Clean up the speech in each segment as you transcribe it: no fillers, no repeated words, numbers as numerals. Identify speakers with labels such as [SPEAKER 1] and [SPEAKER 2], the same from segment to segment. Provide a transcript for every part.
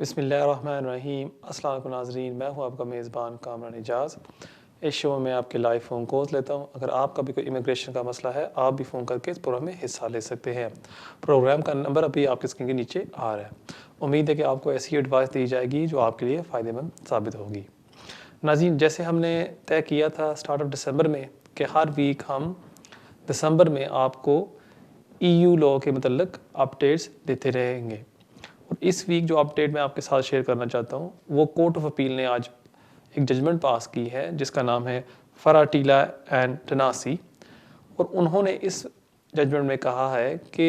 [SPEAKER 1] बिस्मिल्लाहिर्रहमानिर्रहीम। अस्सलाम वालेकुम नाज़रीन, मैं हूं आपका मेज़बान कामरान एजाज़। इस शो में आपके लाइव फ़ोन कॉल्स लेता हूं। अगर आपका भी कोई इमिग्रेशन का मसला है, आप भी फ़ोन करके इस प्रोग्राम में हिस्सा ले सकते हैं। प्रोग्राम का नंबर अभी आपकी स्क्रीन के नीचे आ रहा है। उम्मीद है कि आपको ऐसी एडवाइस दी जाएगी जो आपके लिए फ़ायदेमंद साबित होगी। नाज़रीन, जैसे हमने तय किया था स्टार्ट ऑफ दिसंबर में कि हर वीक हम दिसंबर में आपको EU लॉ के मतलब अपडेट्स देते रहेंगे। और इस वीक जो अपडेट मैं आपके साथ शेयर करना चाहता हूँ, वो कोर्ट ऑफ अपील ने आज एक जजमेंट पास की है जिसका नाम है फराटीला एंड टनासी। और उन्होंने इस जजमेंट में कहा है कि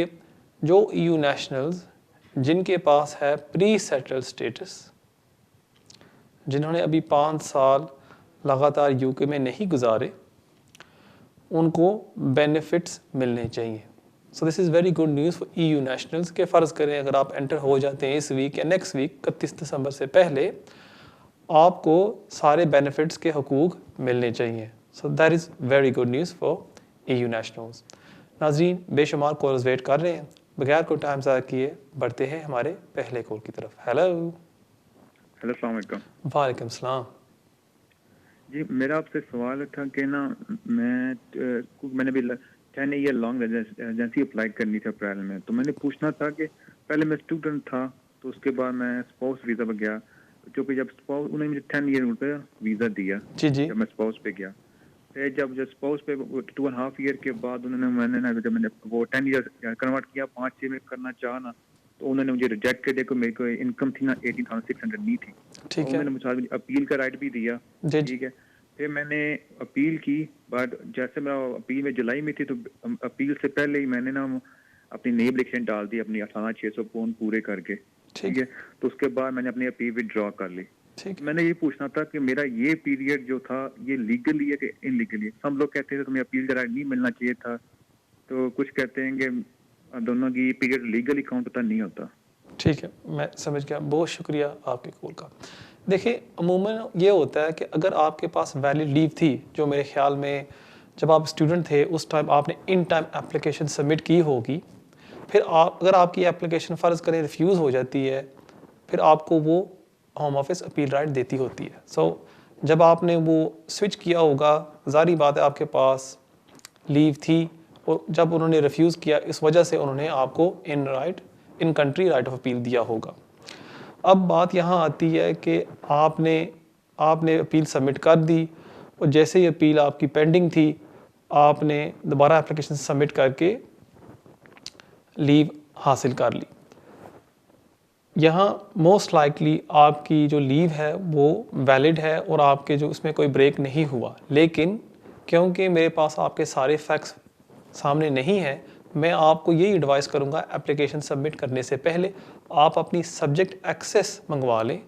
[SPEAKER 1] जो EU नेशनल्स जिनके पास है प्री सेटल स्टेटस, जिन्होंने अभी 5 साल लगातार यूके में नहीं गुजारे, उनको बेनिफिट्स मिलने चाहिए। So this is very good news for EU nationals के फ़र्ज़ करें अगर आप एंटर हो जाते हैं इस वीक या नेक्स्ट वीक 31 दिसंबर से पहले, आपको सारे बेनिफिट्स के हकूक़ मिलने चाहिए। So that is very good news for EU nationals. नाज़रीन, बेशुमार कॉल्स वेट कर रहे हैं, बगैर कोई टाइम ज़ाया किए बढ़ते हैं हमारे पहले कॉल की तरफ। हेलो।
[SPEAKER 2] हेलो, अस्सलाम वालेकुम।
[SPEAKER 1] वालेकुम सलाम।
[SPEAKER 2] जी, मेरा आपसे सवाल था कि ना मैंने भी 10 ईयर लॉन्ग रेजिडेंसी अप्लाई करनी थी अप्रैल में, तो मैंने पूछना था कि पहले मैं स्टूडेंट था, तो उसके बाद मैं स्पाउस वीज़ा पर गया, क्योंकि जब स्पाउस उन्होंने मुझे 10 ईयर पे वीज़ा दिया
[SPEAKER 1] जी जी।
[SPEAKER 2] जब मैं स्पाउस पे गया। फिर जब स्पाउस पे 2.5 ईयर के बाद मैंने वो 10 ईयर कन्वर्ट किया, 5-6 में करना चाहा ना, तो उन्होंने मुझे रिजेक्ट कर दिया कि मेरे को इनकम थी ना 18,600 नहीं थी।
[SPEAKER 1] ठीक है।
[SPEAKER 2] उन्होंने मुझे अपील का राइट भी दिया।
[SPEAKER 1] जी जी।
[SPEAKER 2] ठीक है, फिर मैंने अपील की, बट जैसे मैं अपील में जुलाई में थी, तो अपील से पहले ही मैंने ना अपनी नई एप्लीकेशन डाल दी अपनी 18,600 पौंड पूरे करके। ठीक है, तो उसके बाद मैंने अपनी अपील विड्रॉ कर ली। मैंने ये पूछना था कि मेरा ये पीरियड जो था ये लीगली है कि इनलीगली है? सब लोग कहते हैं तुम्हें अपील का राइट नहीं मिलना चाहिए था, तो कुछ कहते हैं कि दोनों की पीरियड लीगली काउंट होता नहीं होता।
[SPEAKER 1] ठीक है, मैं समझ गया। बहुत शुक्रिया आपके कॉल का। देखिए, अमूमन ये होता है कि अगर आपके पास वैलिड लीव थी, जो मेरे ख्याल में जब आप स्टूडेंट थे उस टाइम आपने इन टाइम एप्लीकेशन सबमिट की होगी, फिर अगर आपकी एप्लीकेशन फ़र्ज़ करें रिफ्यूज़ हो जाती है, फिर आपको वो होम ऑफिस अपील राइट देती होती है। जब आपने वो स्विच किया होगा, ज़ाहिर बात है आपके पास लीव थी, और जब उन्होंने रिफ्यूज़ किया इस वजह से उन्होंने आपको in country right of appeal दिया होगा। अब बात यहाँ आती है कि आपने अपील सबमिट कर दी, और जैसे ही अपील आपकी पेंडिंग थी, आपने दोबारा एप्लीकेशन सबमिट करके लीव हासिल कर ली। यहाँ मोस्ट लाइकली आपकी जो लीव है वो वैलिड है और आपके जो उसमें कोई ब्रेक नहीं हुआ, लेकिन क्योंकि मेरे पास आपके सारे फैक्ट्स सामने नहीं हैं, मैं आपको यही एडवाइस करूँगा एप्लीकेशन सबमिट करने से पहले आप अपनी सब्जेक्ट एक्सेस मंगवा लें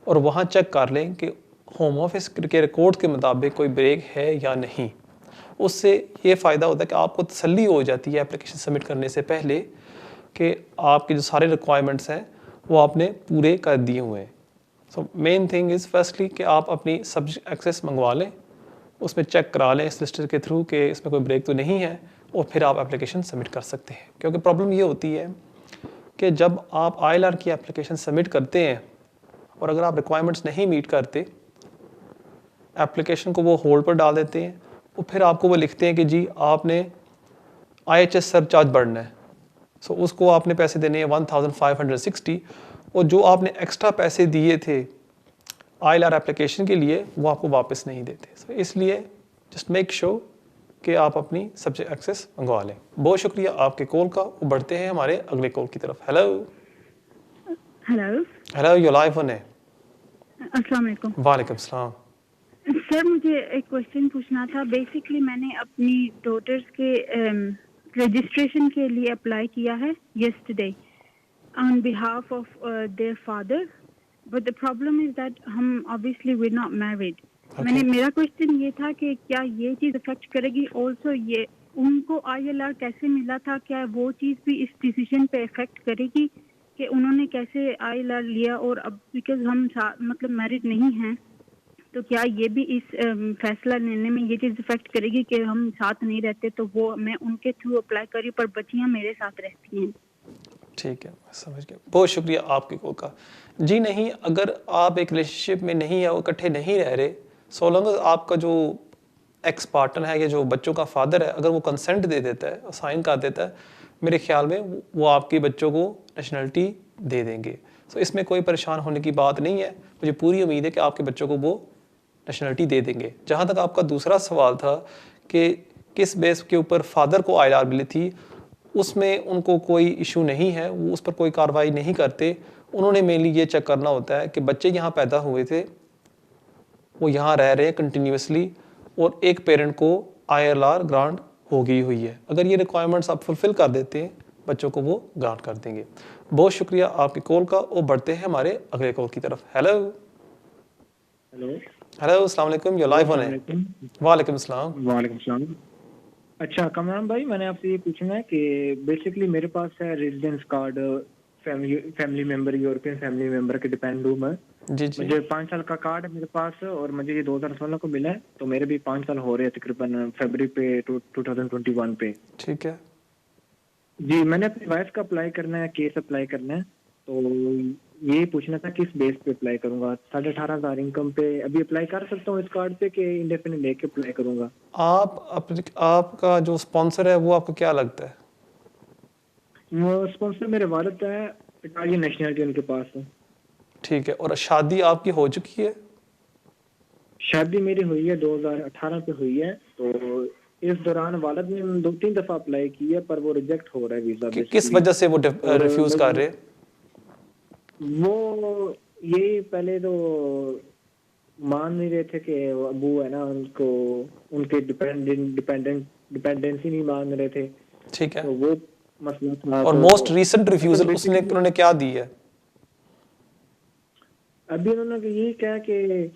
[SPEAKER 1] और वहाँ चेक कर लें कि होम ऑफिस के रिकॉर्ड के मुताबिक कोई ब्रेक है या नहीं। उससे ये फ़ायदा होता है कि आपको तसल्ली हो जाती है एप्लीकेशन सबमिट करने से पहले कि आपके जो सारे रिक्वायरमेंट्स हैं वो आपने पूरे कर दिए हुए हैं। So main thing is firstly कि आप अपनी सब्जेक्ट एक्सेस मंगवा लें, उसमें चेक करा लें इस लिस्टर के थ्रू कि इसमें कोई ब्रेक तो नहीं है, और फिर आप एप्लीकेशन सबमिट कर सकते हैं। क्योंकि प्रॉब्लम ये होती है कि जब आप ILR की एप्लीकेशन सबमिट करते हैं और अगर आप रिक्वायरमेंट्स नहीं मीट करते, एप्लीकेशन को वो होल्ड पर डाल देते हैं, और फिर आपको वो लिखते हैं कि जी आपने IHS सरचार्ज बढ़ना है। उसको आपने पैसे देने हैं 1560, और जो आपने एक्स्ट्रा पैसे दिए थे ILR एप्लीकेशन के लिए वो आपको वापस नहीं देते। इसलिए जस्ट मेक श्योर कि आप अपनी सब्जेक्ट एक्सेस मंगवा लें। बहुत शुक्रिया आपके कॉल का। वो बढ़ते हैं हमारे अगले कॉल की तरफ। Hello
[SPEAKER 3] hello,
[SPEAKER 1] you live on है।
[SPEAKER 3] अस्सलाम वालेकुम।
[SPEAKER 1] वालेकुम सलाम।
[SPEAKER 3] सर, मुझे एक क्वेश्चन पूछना था। बेसिकली मैंने अपनी डॉटर्स के रजिस्ट्रेशन के लिए अप्लाई किया है yesterday on behalf of their father, but the problem is that हम obviously we're not married. मेरा क्वेश्चन ये था कि क्या ये चीज़ अफेक्ट करेगी? ऑल्सो ये उनको ILR कैसे मिला था, क्या वो चीज़ भी इस डिसीजन पे इफेक्ट करेगी कि उन्होंने कैसे ILR लिया? और अब बिकॉज हम मतलब मैरिड नहीं हैं, तो क्या ये भी इस फैसला लेने में ये चीज़ इफेक्ट करेगी कि हम साथ नहीं रहते, तो वो मैं उनके थ्रू अप्लाई करी पर बच्चियां मेरे साथ रहती हैं?
[SPEAKER 1] ठीक है, मैं समझ गया। बहुत शुक्रिया आपके कॉल का। जी नहीं, अगर आप एक रिलेशनशिप में नहीं है, वो इकट्ठे नहीं रह रहे, सो लॉन्ग एज आपका जो एक्स पार्टनर है या जो बच्चों का फादर है, अगर वो कंसेंट दे देता है, साइन कर देता है, मेरे ख्याल में वो आपके बच्चों को नेशनलिटी दे देंगे। सो इसमें कोई परेशान होने की बात नहीं है। मुझे पूरी उम्मीद है कि आपके बच्चों को वो नेशनलिटी दे देंगे। जहाँ तक आपका दूसरा सवाल था कि किस बेस के ऊपर फादर को ILR मिली थी, उसमें उनको कोई इशू नहीं है, वो उस पर कोई कार्रवाई नहीं करते। उन्होंने मेनली ये चेक करना होता है कि बच्चे यहाँ पैदा हुए थे, वो यहाँ रह रहे हैं कंटिन्यूसली, और एक पेरेंट को ILR ग्रांट हो गई हुई है। अगर ये रिक्वायरमेंट्स आप फुलफिल कर देते हैं, बच्चों को वो ग्रांट कर देंगे। बहुत शुक्रिया आपकी कॉल का, और बढ़ते हैं हमारे अगले कॉल की तरफ। हेलो हेलो, अस्सलाम वालेकुम, यो लाइव ऑन है। वालेकुम सलाम।
[SPEAKER 4] वालेकुम सलाम। अच्छा कमरान भाई, मैंने आपसे ये पूछना है कि बेसिकली मेरे पास है residence card, family member, European family member के डिपेंड हूँ मैं।
[SPEAKER 1] जी जी।
[SPEAKER 4] मुझे 5 साल का कार्ड है मेरे पास, और मुझे ये 2016 को मिला है, तो मेरे भी 5 साल हो रहे हैं तकरीबन फरवरी पे 2021 पे।
[SPEAKER 1] ठीक है
[SPEAKER 4] जी, मैंने अपनी वाइफ का अप्लाई करना है, केस अप्लाई करना है, तो ये पूछना था किस बेस पे अप्लाई करूंगा। 18,500 इनकम पे अभी अप्लाई कर सकता हूँ इस कार्ड पे, कि इंडेफिनिट लेके अप्लाई करूंगा।
[SPEAKER 1] आपका जो स्पॉन्सर है वो आपको क्या लगता है?
[SPEAKER 4] वो स्पॉन्सर मेरे वालिद है, इटालियन नेशनलिटी उनके पास है।
[SPEAKER 1] ठीक है, और शादी आपकी हो चुकी है?
[SPEAKER 4] शादी मेरी हुई है 2018 पे हुई है, तो इस दौरान वालिद ने 2-3 दफा अप्लाई किया, पर वो रिजेक्ट हो रहा है वीजा।
[SPEAKER 1] किस वजह से वो रिफ्यूज कर रहे?
[SPEAKER 4] वो ये पहले तो मान नहीं रहे थे कि अबू है ना, उनको उनके डिपेंडेंसी नहीं मान रहे थे।
[SPEAKER 1] ठीक है,
[SPEAKER 4] तो वो मसला था।
[SPEAKER 1] और मोस्ट रीसेंट रिफ्यूजल उन्होंने क्या दी है?
[SPEAKER 4] अभी उन्होंने ये कहा कि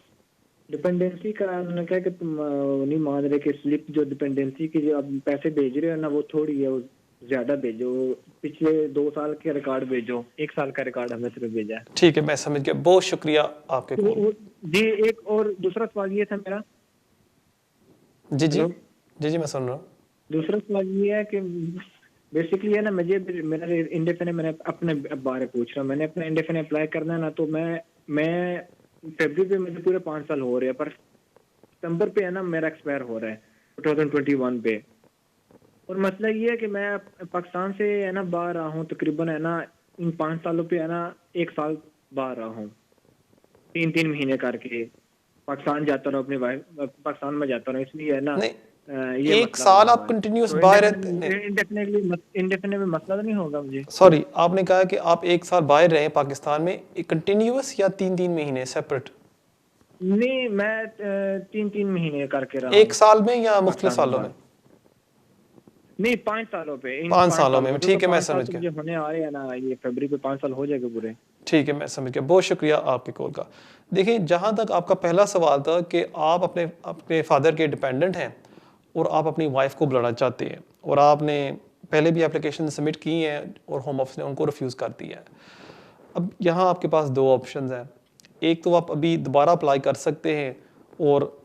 [SPEAKER 4] डिपेंडेंसी का, उन्होंने कहा कि तुम नहीं मान रहे कि स्लिप जो डिपेंडेंसी की जो आप पैसे भेज रहे हो ना, वो थोड़ी है, वो ज्यादा भेजो, पिछले 2 साल के रिकॉर्ड भेजो, 1 साल का रिकॉर्ड हमें सिर्फ भेजा है।
[SPEAKER 1] ठीक है, मैं समझ गया। बहुत शुक्रिया आपके कॉल।
[SPEAKER 4] जी, एक और दूसरा सवाल ये था मेरा।
[SPEAKER 1] जी जी जी जी, मैं सुन रहा हूँ।
[SPEAKER 4] दूसरा सवाल ये है कि बेसिकली है ना, मेरा इंडेफिनिट, मैंने अपने बारे पूछ रहा हूँ, मैंने अपना इंडेफिनिट अप्लाई करना है ना, तो मैं फरवरी पे मुझे पूरे 5 साल हो रहे हैं, पर सितंबर पे है ना मेरा एक्सपायर हो रहा है 2021 पे। और मसला ये है कि मैं पाकिस्तान से है ना बाहर रहा हूँ, तकरीबन है ना इन 5 सालों पे है ना 1 साल बाहर रहा हूँ, 3-3 महीने करके पाकिस्तान जाता रहा, अपनी वाइफ पाकिस्तान में जाता रहा, इसलिए है ना
[SPEAKER 1] ये 1 साल आप कंटिन्यूस बाहर रहते हैं,
[SPEAKER 4] इंडेफिनिट में मसला तो नहीं होगा मुझे?
[SPEAKER 1] सॉरी, आपने कहा कि आप 1 साल बाहर रहे पाकिस्तान में, कंटिन्यूस या 3-3 महीने सेपरेट?
[SPEAKER 4] नहीं, मैं 3-3 महीने करके रहा।
[SPEAKER 1] 1 साल में या मुख्तलिफ सालों में?
[SPEAKER 4] नहीं, 5 सालों पे।
[SPEAKER 1] 5 सालों में, ठीक है, मैं समझ गया।
[SPEAKER 4] जो होने आ रहे हैं ना, ये फरवरी पे 5 साल हो जाएगा पूरे।
[SPEAKER 1] ठीक है, मैं समझ गया। बहुत शुक्रिया आपके कॉल का। देखिए, जहाँ तक आपका पहला सवाल था कि आप अपने फादर के डिपेंडेंट हैं और आप अपनी वाइफ को बुलाना चाहते हैं, और आपने पहले भी एप्लीकेशन सबमिट की हैं और होम ऑफिस ने उनको रिफ्यूज़ कर दिया है। अब यहाँ आपके पास 2 ऑप्शंस हैं। एक तो आप अभी दोबारा अप्लाई कर सकते हैं, और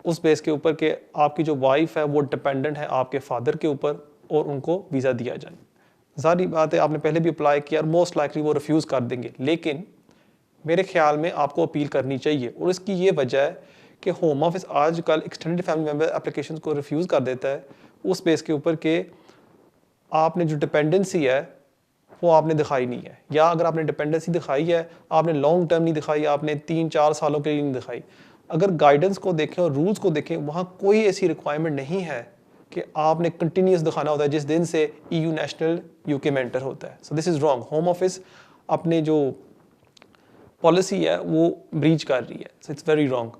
[SPEAKER 1] उस बेस के ऊपर कि आपकी जो वाइफ है वो डिपेंडेंट है आपके फादर के ऊपर, और उनको वीज़ा दिया जाए। ज़ाहिर बात है, आपने पहले भी अप्लाई किया और मोस्ट लाइकली वो रिफ्यूज़ कर देंगे, लेकिन मेरे ख्याल में आपको अपील करनी चाहिए। और इसकी ये वजह है कि होम ऑफिस आजकल एक्सटेंडेड फैमिली मेम्बर एप्लीकेशन को रिफ्यूज़ कर देता है उस बेस के ऊपर कि आपने जो डिपेंडेंसी है वो आपने दिखाई नहीं है, या अगर आपने डिपेंडेंसी दिखाई है, आपने लॉन्ग टर्म नहीं दिखाई, आपने 3-4 सालों के लिए नहीं दिखाई। अगर गाइडेंस को देखें और रूल्स को देखें, वहाँ कोई ऐसी रिक्वायरमेंट नहीं है कि आपने कंटिन्यूस दिखाना होता है जिस दिन से EU नेशनल UK में एंटर होता है। So this is wrong. Home office अपने जो पॉलिसी है वो ब्रीच कर रही है, सो इट्स वेरी रॉन्ग।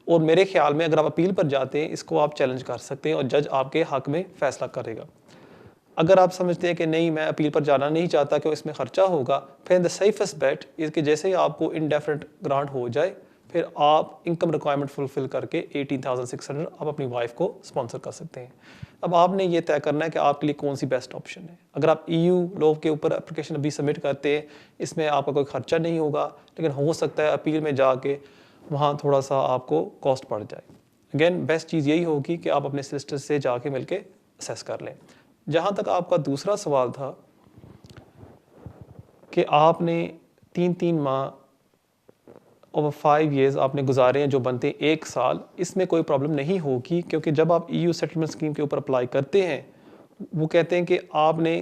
[SPEAKER 1] और मेरे ख्याल में अगर आप अपील पर जाते हैं, इसको आप चैलेंज कर सकते हैं और जज आपके हक में फैसला करेगा। अगर आप समझते हैं कि नहीं, मैं अपील पर जाना नहीं चाहता कि इसमें खर्चा होगा, फिर द सेफेस्ट बेट इज़ कि जैसे ही आपको इंडेफिनिट ग्रांट हो जाए, फिर आप इनकम रिक्वायरमेंट फुलफिल करके 18,600 आप अपनी वाइफ को स्पॉन्सर कर सकते हैं। अब आपने ये तय करना है कि आपके लिए कौन सी बेस्ट ऑप्शन है। अगर आप EU लॉ के ऊपर एप्लीकेशन अभी सबमिट करते हैं, इसमें आपका कोई खर्चा नहीं होगा, लेकिन हो सकता है अपील में जाके वहाँ थोड़ा सा आपको कॉस्ट पड़ जाए। अगेन बेस्ट चीज़ यही होगी कि आप अपने सिस्टर से जाके मिलके असेस कर लें। जहाँ तक आपका दूसरा सवाल था कि आपने 3 माह ओवर 5 years आपने गुजारे हैं जो बनते हैं 1 साल, इसमें कोई प्रॉब्लम नहीं होगी, क्योंकि जब आप EU सेटलमेंट स्कीम के ऊपर अप्लाई करते हैं वो कहते हैं कि आपने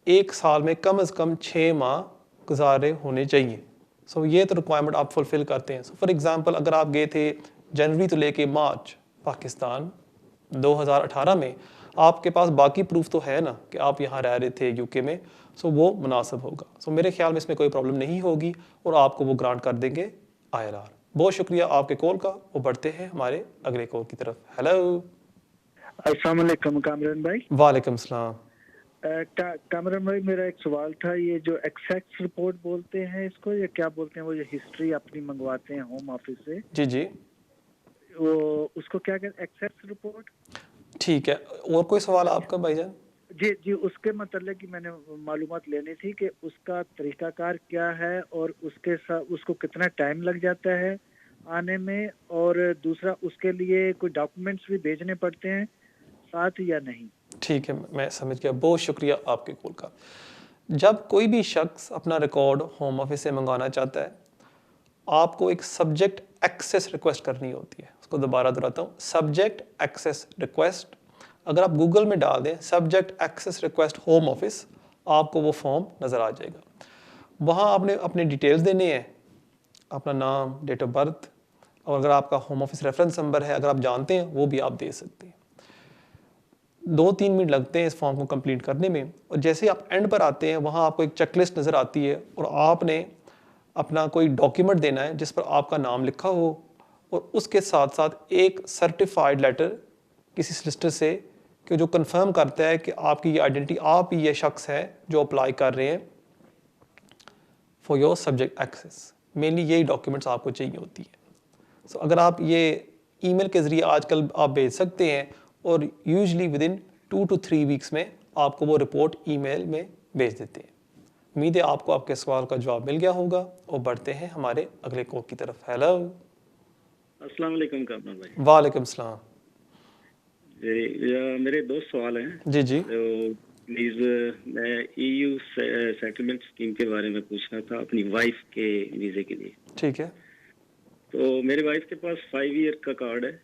[SPEAKER 1] 1 साल में कम से कम 6 माह गुजारे होने चाहिए। सो ये तो रिक्वायरमेंट आप फुलफ़िल करते हैं। फॉर एग्ज़ाम्पल अगर आप गए थे जनवरी तो लेके मार्च पाकिस्तान 2018 में, आपके पास बाकी प्रूफ तो है ना कि आप यहाँ रह रहे थे यूके में, सो वो मुनासिब होगा। सो मेरे ख्याल में इसमें कोई प्रॉब्लम नहीं होगी और आपको वो ग्रांट कर देंगे ILR। बहुत शुक्रिया आपके कॉल का। वो बढ़ते हैं हमारे अगले कॉल की तरफ। हेलो।
[SPEAKER 5] अस्सलाम वालेकुम कामरान भाई।
[SPEAKER 1] वालेकुम सलाम।
[SPEAKER 5] कामरान भाई, मेरा एक सवाल था, ये जो एक्सेस रिपोर्ट बोलते हैं इसको, या क्या बोलते हैं, वो जो हिस्ट्री अपनी मंगवाते हैं होम ऑफिस से,
[SPEAKER 1] जी जी,
[SPEAKER 5] वो उसको क्या कहते हैं, एक्सेस रिपोर्ट?
[SPEAKER 1] ठीक है। और कोई सवाल आपका भाईजान?
[SPEAKER 5] जी जी, उसके मतलब कि मैंने मालूमात लेनी थी कि उसका तरीकाकार क्या है और उसके साथ उसको कितना टाइम लग जाता है आने में, और दूसरा उसके लिए कोई डॉक्यूमेंट्स भी भेजने पड़ते हैं साथ या नहीं?
[SPEAKER 1] ठीक है, मैं समझ गया। बहुत शुक्रिया आपके कॉल का। जब कोई भी शख्स अपना रिकॉर्ड होम ऑफिस से मंगवाना चाहता है, आपको एक सब्जेक्ट एक्सेस रिक्वेस्ट करनी होती है। उसको दोबारा दोहराता हूँ, सब्जेक्ट एक्सेस रिक्वेस्ट। अगर आप गूगल में डाल दें subject access request home office, आपको वो फॉर्म नज़र आ जाएगा। वहाँ आपने अपने डिटेल्स देने हैं, अपना नाम, डेट ऑफ बर्थ, और अगर आपका होम ऑफिस रेफरेंस नंबर है, अगर आप जानते हैं, वो भी आप दे सकते हैं। 2-3 मिनट लगते हैं इस फॉर्म को कंप्लीट करने में। और जैसे आप एंड पर आते हैं, वहाँ आपको एक चेकलिस्ट नज़र आती है और आपने अपना कोई डॉक्यूमेंट देना है जिस पर आपका नाम लिखा हो, और उसके साथ साथ एक सर्टिफाइड लेटर किसी सॉलिसिटर से कि जो कंफर्म करता है कि आपकी ये आइडेंटिटी, आप ही ये शख्स है जो अप्लाई कर रहे हैं for your subject access. Mainly यही डॉक्यूमेंट्स आपको चाहिए होती है। सो अगर आप ये ईमेल के ज़रिए आजकल आप भेज सकते हैं, और यूजुअली विदिन 2 to 3 वीक्स में आपको वो रिपोर्ट ईमेल में भेज देते हैं। उम्मीद है आपको आपके सवाल का जवाब मिल गया होगा। और बढ़ते हैं हमारे अगले कॉल की तरफ। हेलो।
[SPEAKER 6] अस्सलाम वालेकुम कामरान भाई।
[SPEAKER 1] वालेकुम सलाम।
[SPEAKER 6] मेरे 2 सवाल हैं।
[SPEAKER 1] जी जी।
[SPEAKER 6] तो प्लीज़, मैं EU सेटलमेंट स्कीम के बारे में पूछना था अपनी वाइफ के वीज़े के लिए।
[SPEAKER 1] ठीक है।
[SPEAKER 6] तो मेरी वाइफ के पास 5 ईयर का कार्ड है।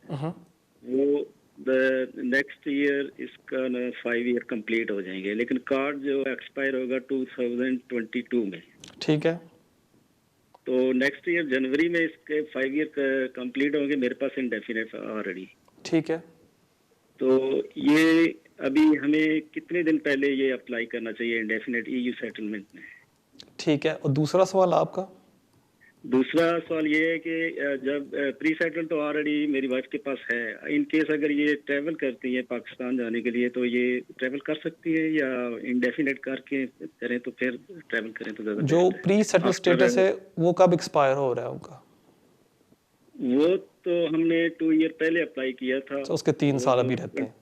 [SPEAKER 6] वो नेक्स्ट ईयर इसका ना 5 ईयर कंप्लीट हो जाएंगे, लेकिन कार्ड जो एक्सपायर होगा 2022 में।
[SPEAKER 1] ठीक है।
[SPEAKER 6] तो नेक्स्ट ईयर जनवरी में इसके 5 ईयर कंप्लीट होंगे। मेरे पास इंडेफिनेट ऑलरेडी।
[SPEAKER 1] ठीक है।
[SPEAKER 6] तो ये अभी हमें कितने दिन पहले ये अप्लाई करना चाहिए इंडेफिनेट EU सेटलमेंट में?
[SPEAKER 1] ठीक है। और दूसरा सवाल आपका?
[SPEAKER 6] दूसरा सवाल ये है कि जब प्री सेटल तो ऑलरेडी मेरी वाइफ के पास है, इन केस अगर ये ट्रैवल करती है पाकिस्तान जाने के लिए, तो ये ट्रैवल कर सकती है, या इंडेफिनेट करके करें तो फिर ट्रैवल करें तो ज़्यादा?
[SPEAKER 1] जो प्री सेटल स्टेटस है वो कब एक्सपायर हो रहा है उनका?
[SPEAKER 6] वो तो हमने 2 ईयर पहले अप्लाई किया था।
[SPEAKER 1] तो उसके 3 साल अभी रहते हैं।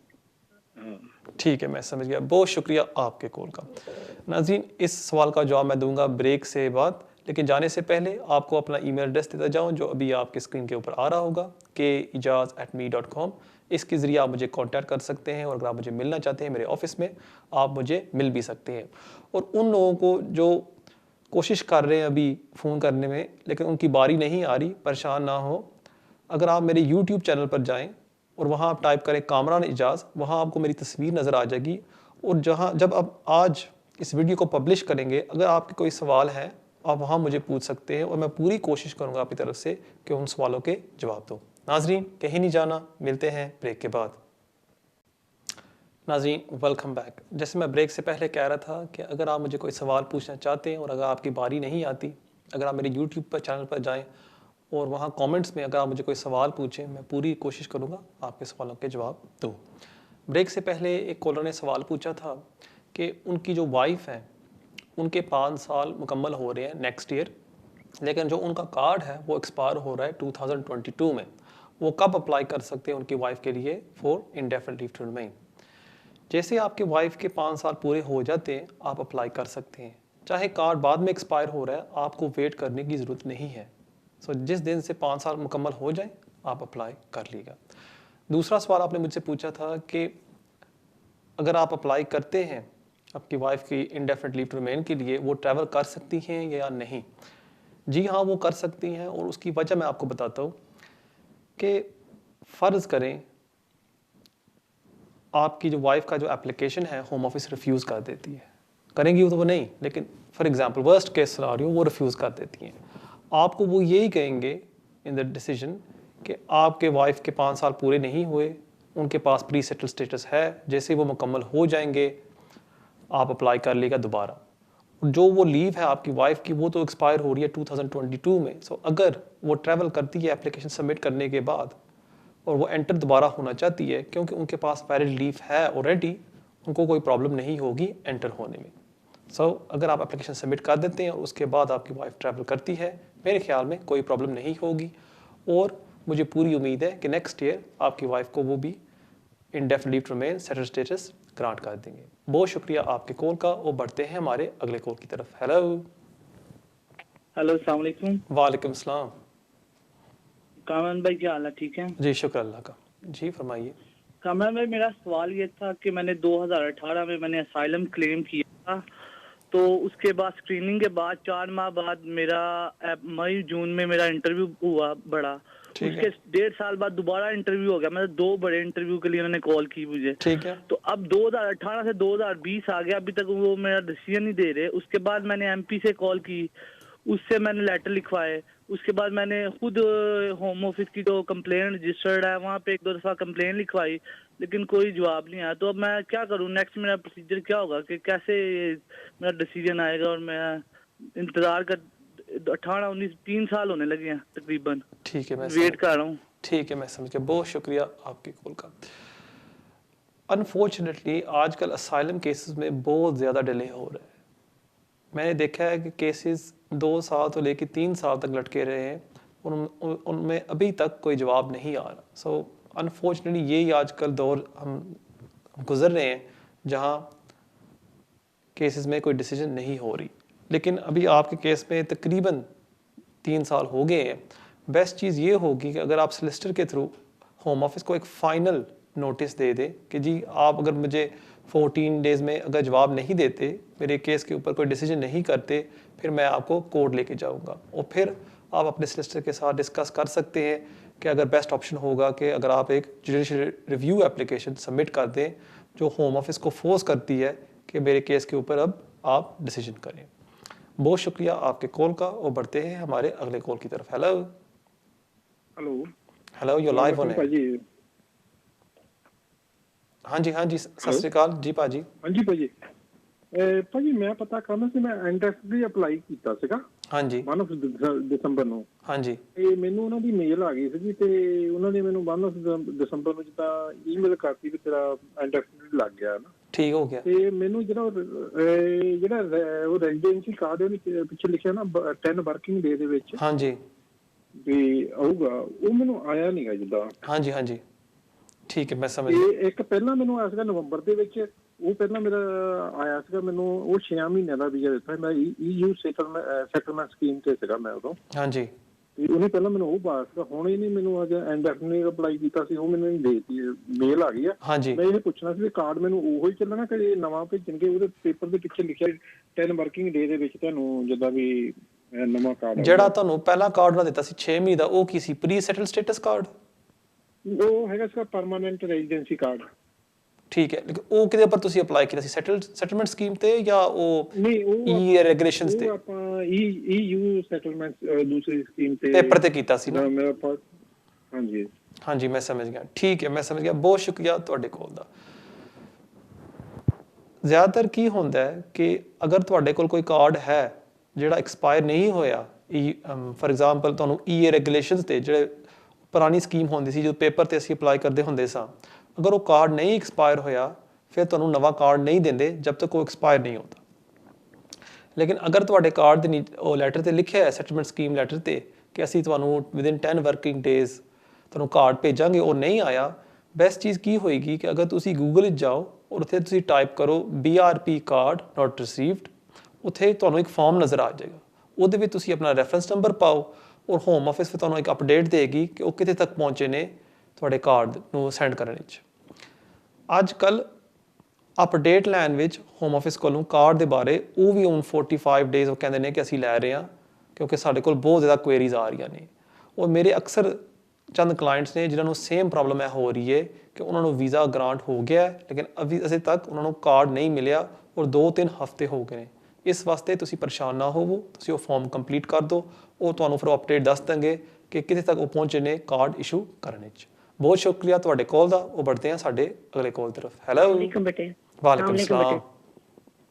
[SPEAKER 1] ठीक है, मैं समझ गया। बहुत शुक्रिया आपके कॉल का। नाज़रीन, इस सवाल का जवाब मैं दूंगा ब्रेक से बाद, लेकिन जाने से पहले आपको अपना ईमेल एड्रेस देता जाऊं जो अभी आपके स्क्रीन के ऊपर आ रहा होगा, kejaz@me.com। इसके ज़रिए आप मुझे कांटेक्ट कर सकते हैं, और अगर आप मुझे मिलना चाहते हैं मेरे ऑफिस में, आप मुझे मिल भी सकते हैं। और उन लोगों को जो कोशिश कर रहे हैं अभी फ़ोन करने में लेकिन उनकी बारी नहीं आ रही, परेशान ना हो। अगर आप मेरे YouTube चैनल पर जाएं और वहाँ आप टाइप करें कामरान एजाज, वहाँ आपको मेरी तस्वीर नज़र आ जाएगी। और जब आप आज इस वीडियो को पब्लिश करेंगे, अगर आपके कोई सवाल है आप वहाँ मुझे पूछ सकते हैं, और मैं पूरी कोशिश करूँगा आपकी तरफ से कि उन सवालों के जवाब दूँ। नाजरीन, कहीं नहीं जाना, मिलते हैं ब्रेक के बाद। नाज़रीन, वेलकम बैक। जैसे मैं ब्रेक से पहले कह रहा था कि अगर आप मुझे कोई सवाल पूछना चाहते हैं और अगर आपकी बारी नहीं आती, अगर आप मेरे YouTube पर चैनल पर जाएं और वहाँ कमेंट्स में अगर आप मुझे कोई सवाल पूछें, मैं पूरी कोशिश करूँगा आपके सवालों के जवाब दूँ। ब्रेक से पहले एक कॉलर ने सवाल पूछा था कि उनकी जो वाइफ है उनके 5 साल मुकम्मल हो रहे हैं नेक्स्ट ईयर, लेकिन जो उनका कार्ड है वो एक्सपायर हो रहा है 2022 में। वो कब अप्लाई कर सकते हैं उनकी वाइफ के लिए for indefinite leave to remain? जैसे आपके वाइफ के 5 साल पूरे हो जाते हैं, आप अप्लाई कर सकते हैं। चाहे कार्ड बाद में एक्सपायर हो रहा है, आपको वेट करने की ज़रूरत नहीं है। सो जिस दिन से 5 साल मुकम्मल हो जाए, आप अप्लाई कर लीजिएगा। दूसरा सवाल आपने मुझसे पूछा था कि अगर आप अप्लाई करते हैं आपकी वाइफ की इंडेफिनिट लीव टू रिमेन के लिए वो ट्रैवल कर सकती हैं या नहीं? जी हाँ, वो कर सकती हैं, और उसकी वजह मैं आपको बताता हूँ कि फ़र्ज़ करें आपकी जो वाइफ का जो एप्लीकेशन है होम ऑफिस रिफ्यूज़ कर देती है, करेंगी तो वो नहीं, लेकिन for example worst case scenario वो रिफ्यूज़ कर देती हैं, आपको वो यही कहेंगे इन द डिसीजन कि आपके वाइफ के 5 साल पूरे नहीं हुए, उनके पास प्री सेटल स्टेटस है, जैसे वो मुकम्मल हो जाएंगे आप अप्लाई कर लेगा दोबारा। जो वो लीव है आपकी वाइफ की वो तो एक्सपायर हो रही है 2022 में। सो अगर वो ट्रैवल करती है एप्लीकेशन सबमिट करने के बाद और वो एंटर दोबारा होना चाहती है, क्योंकि उनके पास वैलिड लीव है ऑलरेडी, उनको कोई प्रॉब्लम नहीं होगी एंटर होने में। सो अगर आप एप्लीकेशन सबमिट कर देते हैं और उसके बाद आपकी वाइफ ट्रैवल करती है, मेरे ख्याल में कोई प्रॉब्लम नहीं होगी, और मुझे पूरी उम्मीद है कि नेक्स्ट ईयर आपकी वाइफ को वो भी indefinite leave to remain settle status grant कर देंगे। बहुत शुक्रिया आपके कॉल का, और बढ़ते हैं हमारे अगले कॉल की तरफ। हेलो
[SPEAKER 7] अस्सलाम वालेकुम।
[SPEAKER 1] वालेकुम सलाम।
[SPEAKER 7] कामरान भाई क्या हाल है, ठीक है?
[SPEAKER 1] जी शुक्र अल्लाह का। जी फरमाइए।
[SPEAKER 7] कामरान भाई मेरा सवाल ये था कि मैंने 2018 में मैंने असाइलम क्लेम किया था, तो उसके बाद स्क्रीनिंग के बाद 4 माह बाद मेरा मई जून में मेरा इंटरव्यू हुआ बड़ा, उसके 1.5 साल बाद दोबारा इंटरव्यू हो गया। मतलब 2 बड़े इंटरव्यू के लिए उन्होंने कॉल की मुझे।
[SPEAKER 1] ठीक है।
[SPEAKER 7] तो अब 2018 से 2020 आ गया, अभी तक वो मेरा डिसीजन नहीं दे रहे। उसके बाद मैंने एमपी से कॉल की, उससे मैंने लेटर लिखवाए, उसके बाद मैंने खुद होम ऑफिस की जो कंप्लेंट रजिस्टर्ड है वहाँ पे 1-2 दफ़ा कंप्लेंट लिखवाई, लेकिन कोई जवाब नहीं आया। तो अब मैं क्या करूँ, नेक्स्ट मेरा प्रोसीजर क्या होगा, कि कैसे मेरा डिसीजन आएगा? और मैं इंतज़ार कर 18-19 3 साल होने लगे हैं तकरीबन।
[SPEAKER 1] ठीक है, मैं
[SPEAKER 7] वेट कर रहा हूँ।
[SPEAKER 1] ठीक है, मैं समझ गया। बहुत शुक्रिया आपकी कॉल का। अनफॉर्चुनेटली आजकल असाइलम केसेस में बहुत ज़्यादा डिले हो रहा है। मैंने देखा है कि केसेस 2 साल तो लेके 3 साल तक लटके रहे हैं, उनमें अभी तक कोई जवाब नहीं आ रहा। सो अनफॉर्चुनेटली यही आजकल दौर हम गुजर रहे हैं जहाँ केसेस में कोई डिसीजन नहीं हो रही। लेकिन अभी आपके केस में तकरीबन 3 साल हो गए हैं। बेस्ट चीज़ ये होगी कि अगर आप सोलिसिटर के थ्रू होम ऑफिस को एक फ़ाइनल नोटिस दे दें कि जी आप अगर मुझे 14 डेज़ में अगर जवाब नहीं देते, मेरे केस के ऊपर कोई डिसीजन नहीं करते, फिर मैं आपको कोर्ट लेके जाऊंगा। और फिर आप अपने सोलिसिटर के साथ डिस्कस कर सकते हैं कि अगर बेस्ट ऑप्शन होगा कि अगर आप एक जुडिशियल रिव्यू एप्लीकेशन सबमिट कर दें जो होम ऑफिस को फोर्स करती है कि मेरे केस के ऊपर अब आप डिसीजन करें। बहुत शुक्रिया आपके कॉल का, और बढ़ते हैं हमारे अगले कॉल की तरफ। Hello hello, you live on है। हाँ जी, सत श्री अकाल जी भाजी।
[SPEAKER 8] हाँ जी भाजी। ਭਾਜੀ ਮੈਂ ਪਤਾ ਕਰਨਾ ਸੀ, ਮੈਂ ਇੰਡਸਟਰੀ ਅਪਲਾਈ ਕੀਤਾ ਸੀਗਾ।
[SPEAKER 1] ਹਾਂਜੀ
[SPEAKER 8] 1 ਦਸੰਬਰ ਨੂੰ।
[SPEAKER 1] ਹਾਂਜੀ।
[SPEAKER 8] ਤੇ ਮੈਨੂੰ ਉਹਨਾਂ ਦੀ ਮੇਲ ਆ ਗਈ ਸੀਗੀ, ਤੇ ਉਹਨਾਂ ਨੇ ਮੈਨੂੰ 1 ਦਸੰਬਰ ਨੂੰ ਜਿੱਦਾਂ ਈਮੇਲ ਕਰਤੀ ਕਿ ਤੇਰਾ ਇੰਡਸਟਰੀ ਲੱਗ ਗਿਆ ਨਾ।
[SPEAKER 1] ਠੀਕ ਹੋ ਗਿਆ।
[SPEAKER 8] ਤੇ ਮੈਨੂੰ ਜਿਹੜਾ ਉਹ ਰੈਜ਼ੀਡੈਂਸੀ ਕਾਰਡ ਉਹਦੇ ਪਿੱਛੇ ਲਿਖਿਆ ਨਾ 10 ਵਰਕਿੰਗ ਡੇ ਦੇ ਵਿੱਚ
[SPEAKER 1] ਹਾਂਜੀ
[SPEAKER 8] ਵੀ ਆਊਗਾ, ਉਹ ਮੈਨੂੰ ਆਇਆ ਨਹੀਂਗਾ ਜਿੱਦਾਂ।
[SPEAKER 1] ਹਾਂਜੀ ਠੀਕ ਹੈ, ਮੈਂ ਸਮਝ
[SPEAKER 8] ਗਿਆ। ਇੱਕ ਪਹਿਲਾਂ ਮੈਨੂੰ ਆਇਆ ਸੀਗਾ ਨਵੰਬਰ ਦੇ ਵਿੱਚ, ਉਹ ਪਹਿਲਾਂ ਮੇਰਾ ਆਇਆ ਸੀਗਾ, ਮੈਨੂੰ ਉਹ 6 ਮਹੀਨਿਆਂ ਦਾ ਵੀਜ਼ਾ ਦਿੱਤਾ। ਮੈਂ EU ਸੈਟਲਮੈਂਟ ਸਕੀਮ ਤੇ ਸੀਗਾ ਮੈਂ ਉਦੋਂ।
[SPEAKER 1] ਹਾਂਜੀ।
[SPEAKER 8] ਤੇ ਉਹਨੇ ਪਹਿਲਾਂ ਮੈਨੂੰ ਉਹ ਪਾਇਆ ਸੀਗਾ, ਹੁਣ ਇਹਨੇ ਮੈਨੂੰ ਅੱਜ ਇੰਡੈਫਿਨਿਟ ਅਪਲਾਈ ਕੀਤਾ ਸੀ, ਉਹ ਮੈਨੂੰ ਦੇਤੀ ਮੇਲ ਆ ਗਈ ਆ।
[SPEAKER 1] ਹਾਂਜੀ।
[SPEAKER 8] ਮੈਂ ਇਹ ਪੁੱਛਣਾ ਸੀ ਵੀ ਕਾਰਡ ਮੈਨੂੰ ਉਹੀ ਚੱਲਣਾ ਕਿ ਨਵਾਂ ਭੇਜਣਗੇ? ਉਹਦੇ ਪੇਪਰ ਦੇ ਪਿੱਛੇ ਲਿਖਿਆ 10 ਵਰਕਿੰਗ ਡੇ ਦੇ ਵਿੱਚ ਤੁਹਾਨੂੰ ਜਿੱਦਾਂ ਵੀ ਨਵਾਂ ਕਾਰਡ।
[SPEAKER 1] ਜਿਹੜਾ ਤੁਹਾਨੂੰ ਪਹਿਲਾ ਕਾਰਡ ਨਾ ਦਿੱਤਾ ਸੀ 6 ਮਹੀਨੇ ਦਾ, ਉਹ ਕੀ ਸੀ? Pre settled status card?
[SPEAKER 8] ਉਹ ਹੈਗਾ ਸੀਗਾ ਪਰਮਾਨੈਂਟ ਰੈਜ਼ੀਡੈਂਸੀ ਕਾਰਡ।
[SPEAKER 1] ਠੀਕ ਹੈ, ਲੇਕਿਨ ਉਹ ਕਿਹਦੇ ਉੱਪਰ ਤੁਸੀਂ ਅਪਲਾਈ ਕੀਤਾ ਸੀ? ਸੈਟਲਮੈਂਟ ਸਕੀਮ ਤੇ ਜਾਂ ਉਹ ਈ ਰੈਗੂਲੇਸ਼ਨਸ ਤੇ?
[SPEAKER 8] ਆਪਾਂ EU ਸੈਟਲਮੈਂਟ ਦੂਸਰੀ ਸਕੀਮ ਤੇ
[SPEAKER 1] ਪੇਪਰ ਤੇ ਕੀਤਾ ਸੀ ਨਾ?
[SPEAKER 8] ਮੇਰਾ ਹਾਂਜੀ
[SPEAKER 1] ਮੈਂ ਸਮਝ ਗਿਆ। ਠੀਕ ਹੈ, ਮੈਂ ਸਮਝ ਗਿਆ। ਬਹੁਤ ਸ਼ੁਕਰੀਆ ਤੁਹਾਡੇ ਕੋਲ ਦਾ। ਜ਼ਿਆਦਾਤਰ ਕੀ ਹੁੰਦਾ ਹੈ ਕਿ ਅਗਰ ਤੁਹਾਡੇ ਕੋਲ ਕੋਈ ਕਾਰਡ ਹੈ ਜਿਹੜਾ ਐਕਸਪਾਇਰ ਨਹੀਂ ਹੋਇਆ, ਫॉर एग्जांपल ਤੁਹਾਨੂੰ ਈ ਰੈਗੂਲੇਸ਼ਨਸ ਤੇ ਜਿਹੜੇ ਪੁਰਾਣੀ ਸਕੀਮ ਹੁੰਦੀ ਸੀ ਜਦੋਂ ਪੇਪਰ ਤੇ ਅਸੀਂ ਅਪਲਾਈ ਕਰਦੇ ਹੁੰਦੇ ਸਾਂ, ਅਗਰ ਉਹ ਕਾਰਡ ਨਹੀਂ ਐਕਸਪਾਇਰ ਹੋਇਆ ਫਿਰ ਤੁਹਾਨੂੰ ਨਵਾਂ ਕਾਰਡ ਨਹੀਂ ਦਿੰਦੇ ਜਦ ਤੱਕ ਉਹ ਐਕਸਪਾਇਰ ਨਹੀਂ ਹੁੰਦਾ। ਲੇਕਿਨ ਅਗਰ ਤੁਹਾਡੇ ਕਾਰਡ ਦੇ ਉਹ ਲੈਟਰ ਤੇ ਲਿਖਿਆ ਹੈ ਸੈਟਲਮੈਂਟ ਸਕੀਮ ਲੈਟਰ ਤੇ ਕਿ ਅਸੀਂ ਤੁਹਾਨੂੰ ਵਿਦਿਨ 10 ਵਰਕਿੰਗ ਡੇਜ਼ ਤੁਹਾਨੂੰ ਕਾਰਡ ਭੇਜਾਂਗੇ, ਉਹ ਨਹੀਂ ਆਇਆ, ਬੈਸਟ ਚੀਜ਼ ਕੀ ਹੋਏਗੀ ਕਿ ਅਗਰ ਤੁਸੀਂ ਗੂਗਲ ਵਿੱਚ ਜਾਓ ਔਰ ਉੱਥੇ ਤੁਸੀਂ ਟਾਈਪ ਕਰੋ BRP ਕਾਰਡ ਨਾਟ ਰਿਸੀਵਡ, ਉੱਥੇ ਤੁਹਾਨੂੰ ਇੱਕ ਫਾਰਮ ਨਜ਼ਰ ਆ ਜਾਏਗਾ। ਉਹਦੇ ਵਿੱਚ ਤੁਸੀਂ ਆਪਣਾ ਰੈਫਰੈਂਸ ਨੰਬਰ ਪਾਓ ਔਰ ਹੋਮ ਆਫਿਸ ਫਿਰ ਤੁਹਾਨੂੰ ਇੱਕ ਅਪਡੇਟ ਦੇਗੀ ਕਿ ਉਹ ਕਿਤੇ ਤੱਕ ਪਹੁੰਚੇ ਨੇ ਤੁਹਾਡੇ ਕਾਰਡ ਨੂੰ ਸੈਂਡ ਕਰਨ ਵਿੱਚ। ਅੱਜ ਕੱਲ੍ਹ अपडेट लैन विच होम ऑफिस कोलों कार्ड दे बारे वो भी हुण 45 डेज़ वो कहंदे ने कि ਅਸੀਂ ਲੈ ਰਹੇ ਹਾਂ क्योंकि ਸਾਡੇ ਕੋਲ ਬਹੁਤ ਜ਼ਿਆਦਾ ਕੁਐਰੀਜ਼ ਆ ਰਹੀਆਂ ਨੇ ਔਰ ਮੇਰੇ ਅਕਸਰ ਚੰਦ ਕਲਾਇੰਟਸ ਨੇ ਜਿਨ੍ਹਾਂ ਨੂੰ ਸੇਮ ਪ੍ਰੋਬਲਮ ਹੈ ਹੋ ਰਹੀ ਹੈ ਕਿ ਉਹਨਾਂ ਨੂੰ ਵੀਜ਼ਾ ਗ੍ਰਾਂਟ ਹੋ ਗਿਆ ਹੈ ਲੇਕਿਨ ਅਜੇ ਤੱਕ ਉਹਨਾਂ ਨੂੰ ਕਾਰਡ ਨਹੀਂ ਮਿਲਿਆ ਔਰ 2-3 ਹਫ਼ਤੇ ਹੋ ਗਏ ਨੇ ਇਸ ਵਾਸਤੇ ਤੁਸੀਂ ਪਰੇਸ਼ਾਨ ਨਾ ਹੋਵੋ ਤੁਸੀਂ ਉਹ ਫਾਰਮ ਕੰਪਲੀਟ ਕਰ ਦਿਓ ਉਹ ਤੁਹਾਨੂੰ ਫਿਰ ਅਪਡੇਟ ਦੱਸ ਦੇਣਗੇ ਕਿ ਕਿੱਥੇ ਤੱਕ ਉਹ ਪਹੁੰਚੇ ਨੇ ਕਾਰਡ ਇਸ਼ੂ ਕਰਨ 'ਚ बहुत शुक्रिया ਤੁਹਾਡੇ ਕਾਲ ਦਾ ਉਹ बढ़ते हैं ਸਾਡੇ अगले कॉल तरफ हेलो
[SPEAKER 9] वालेकुम बेटे
[SPEAKER 1] वालेकुम सलाम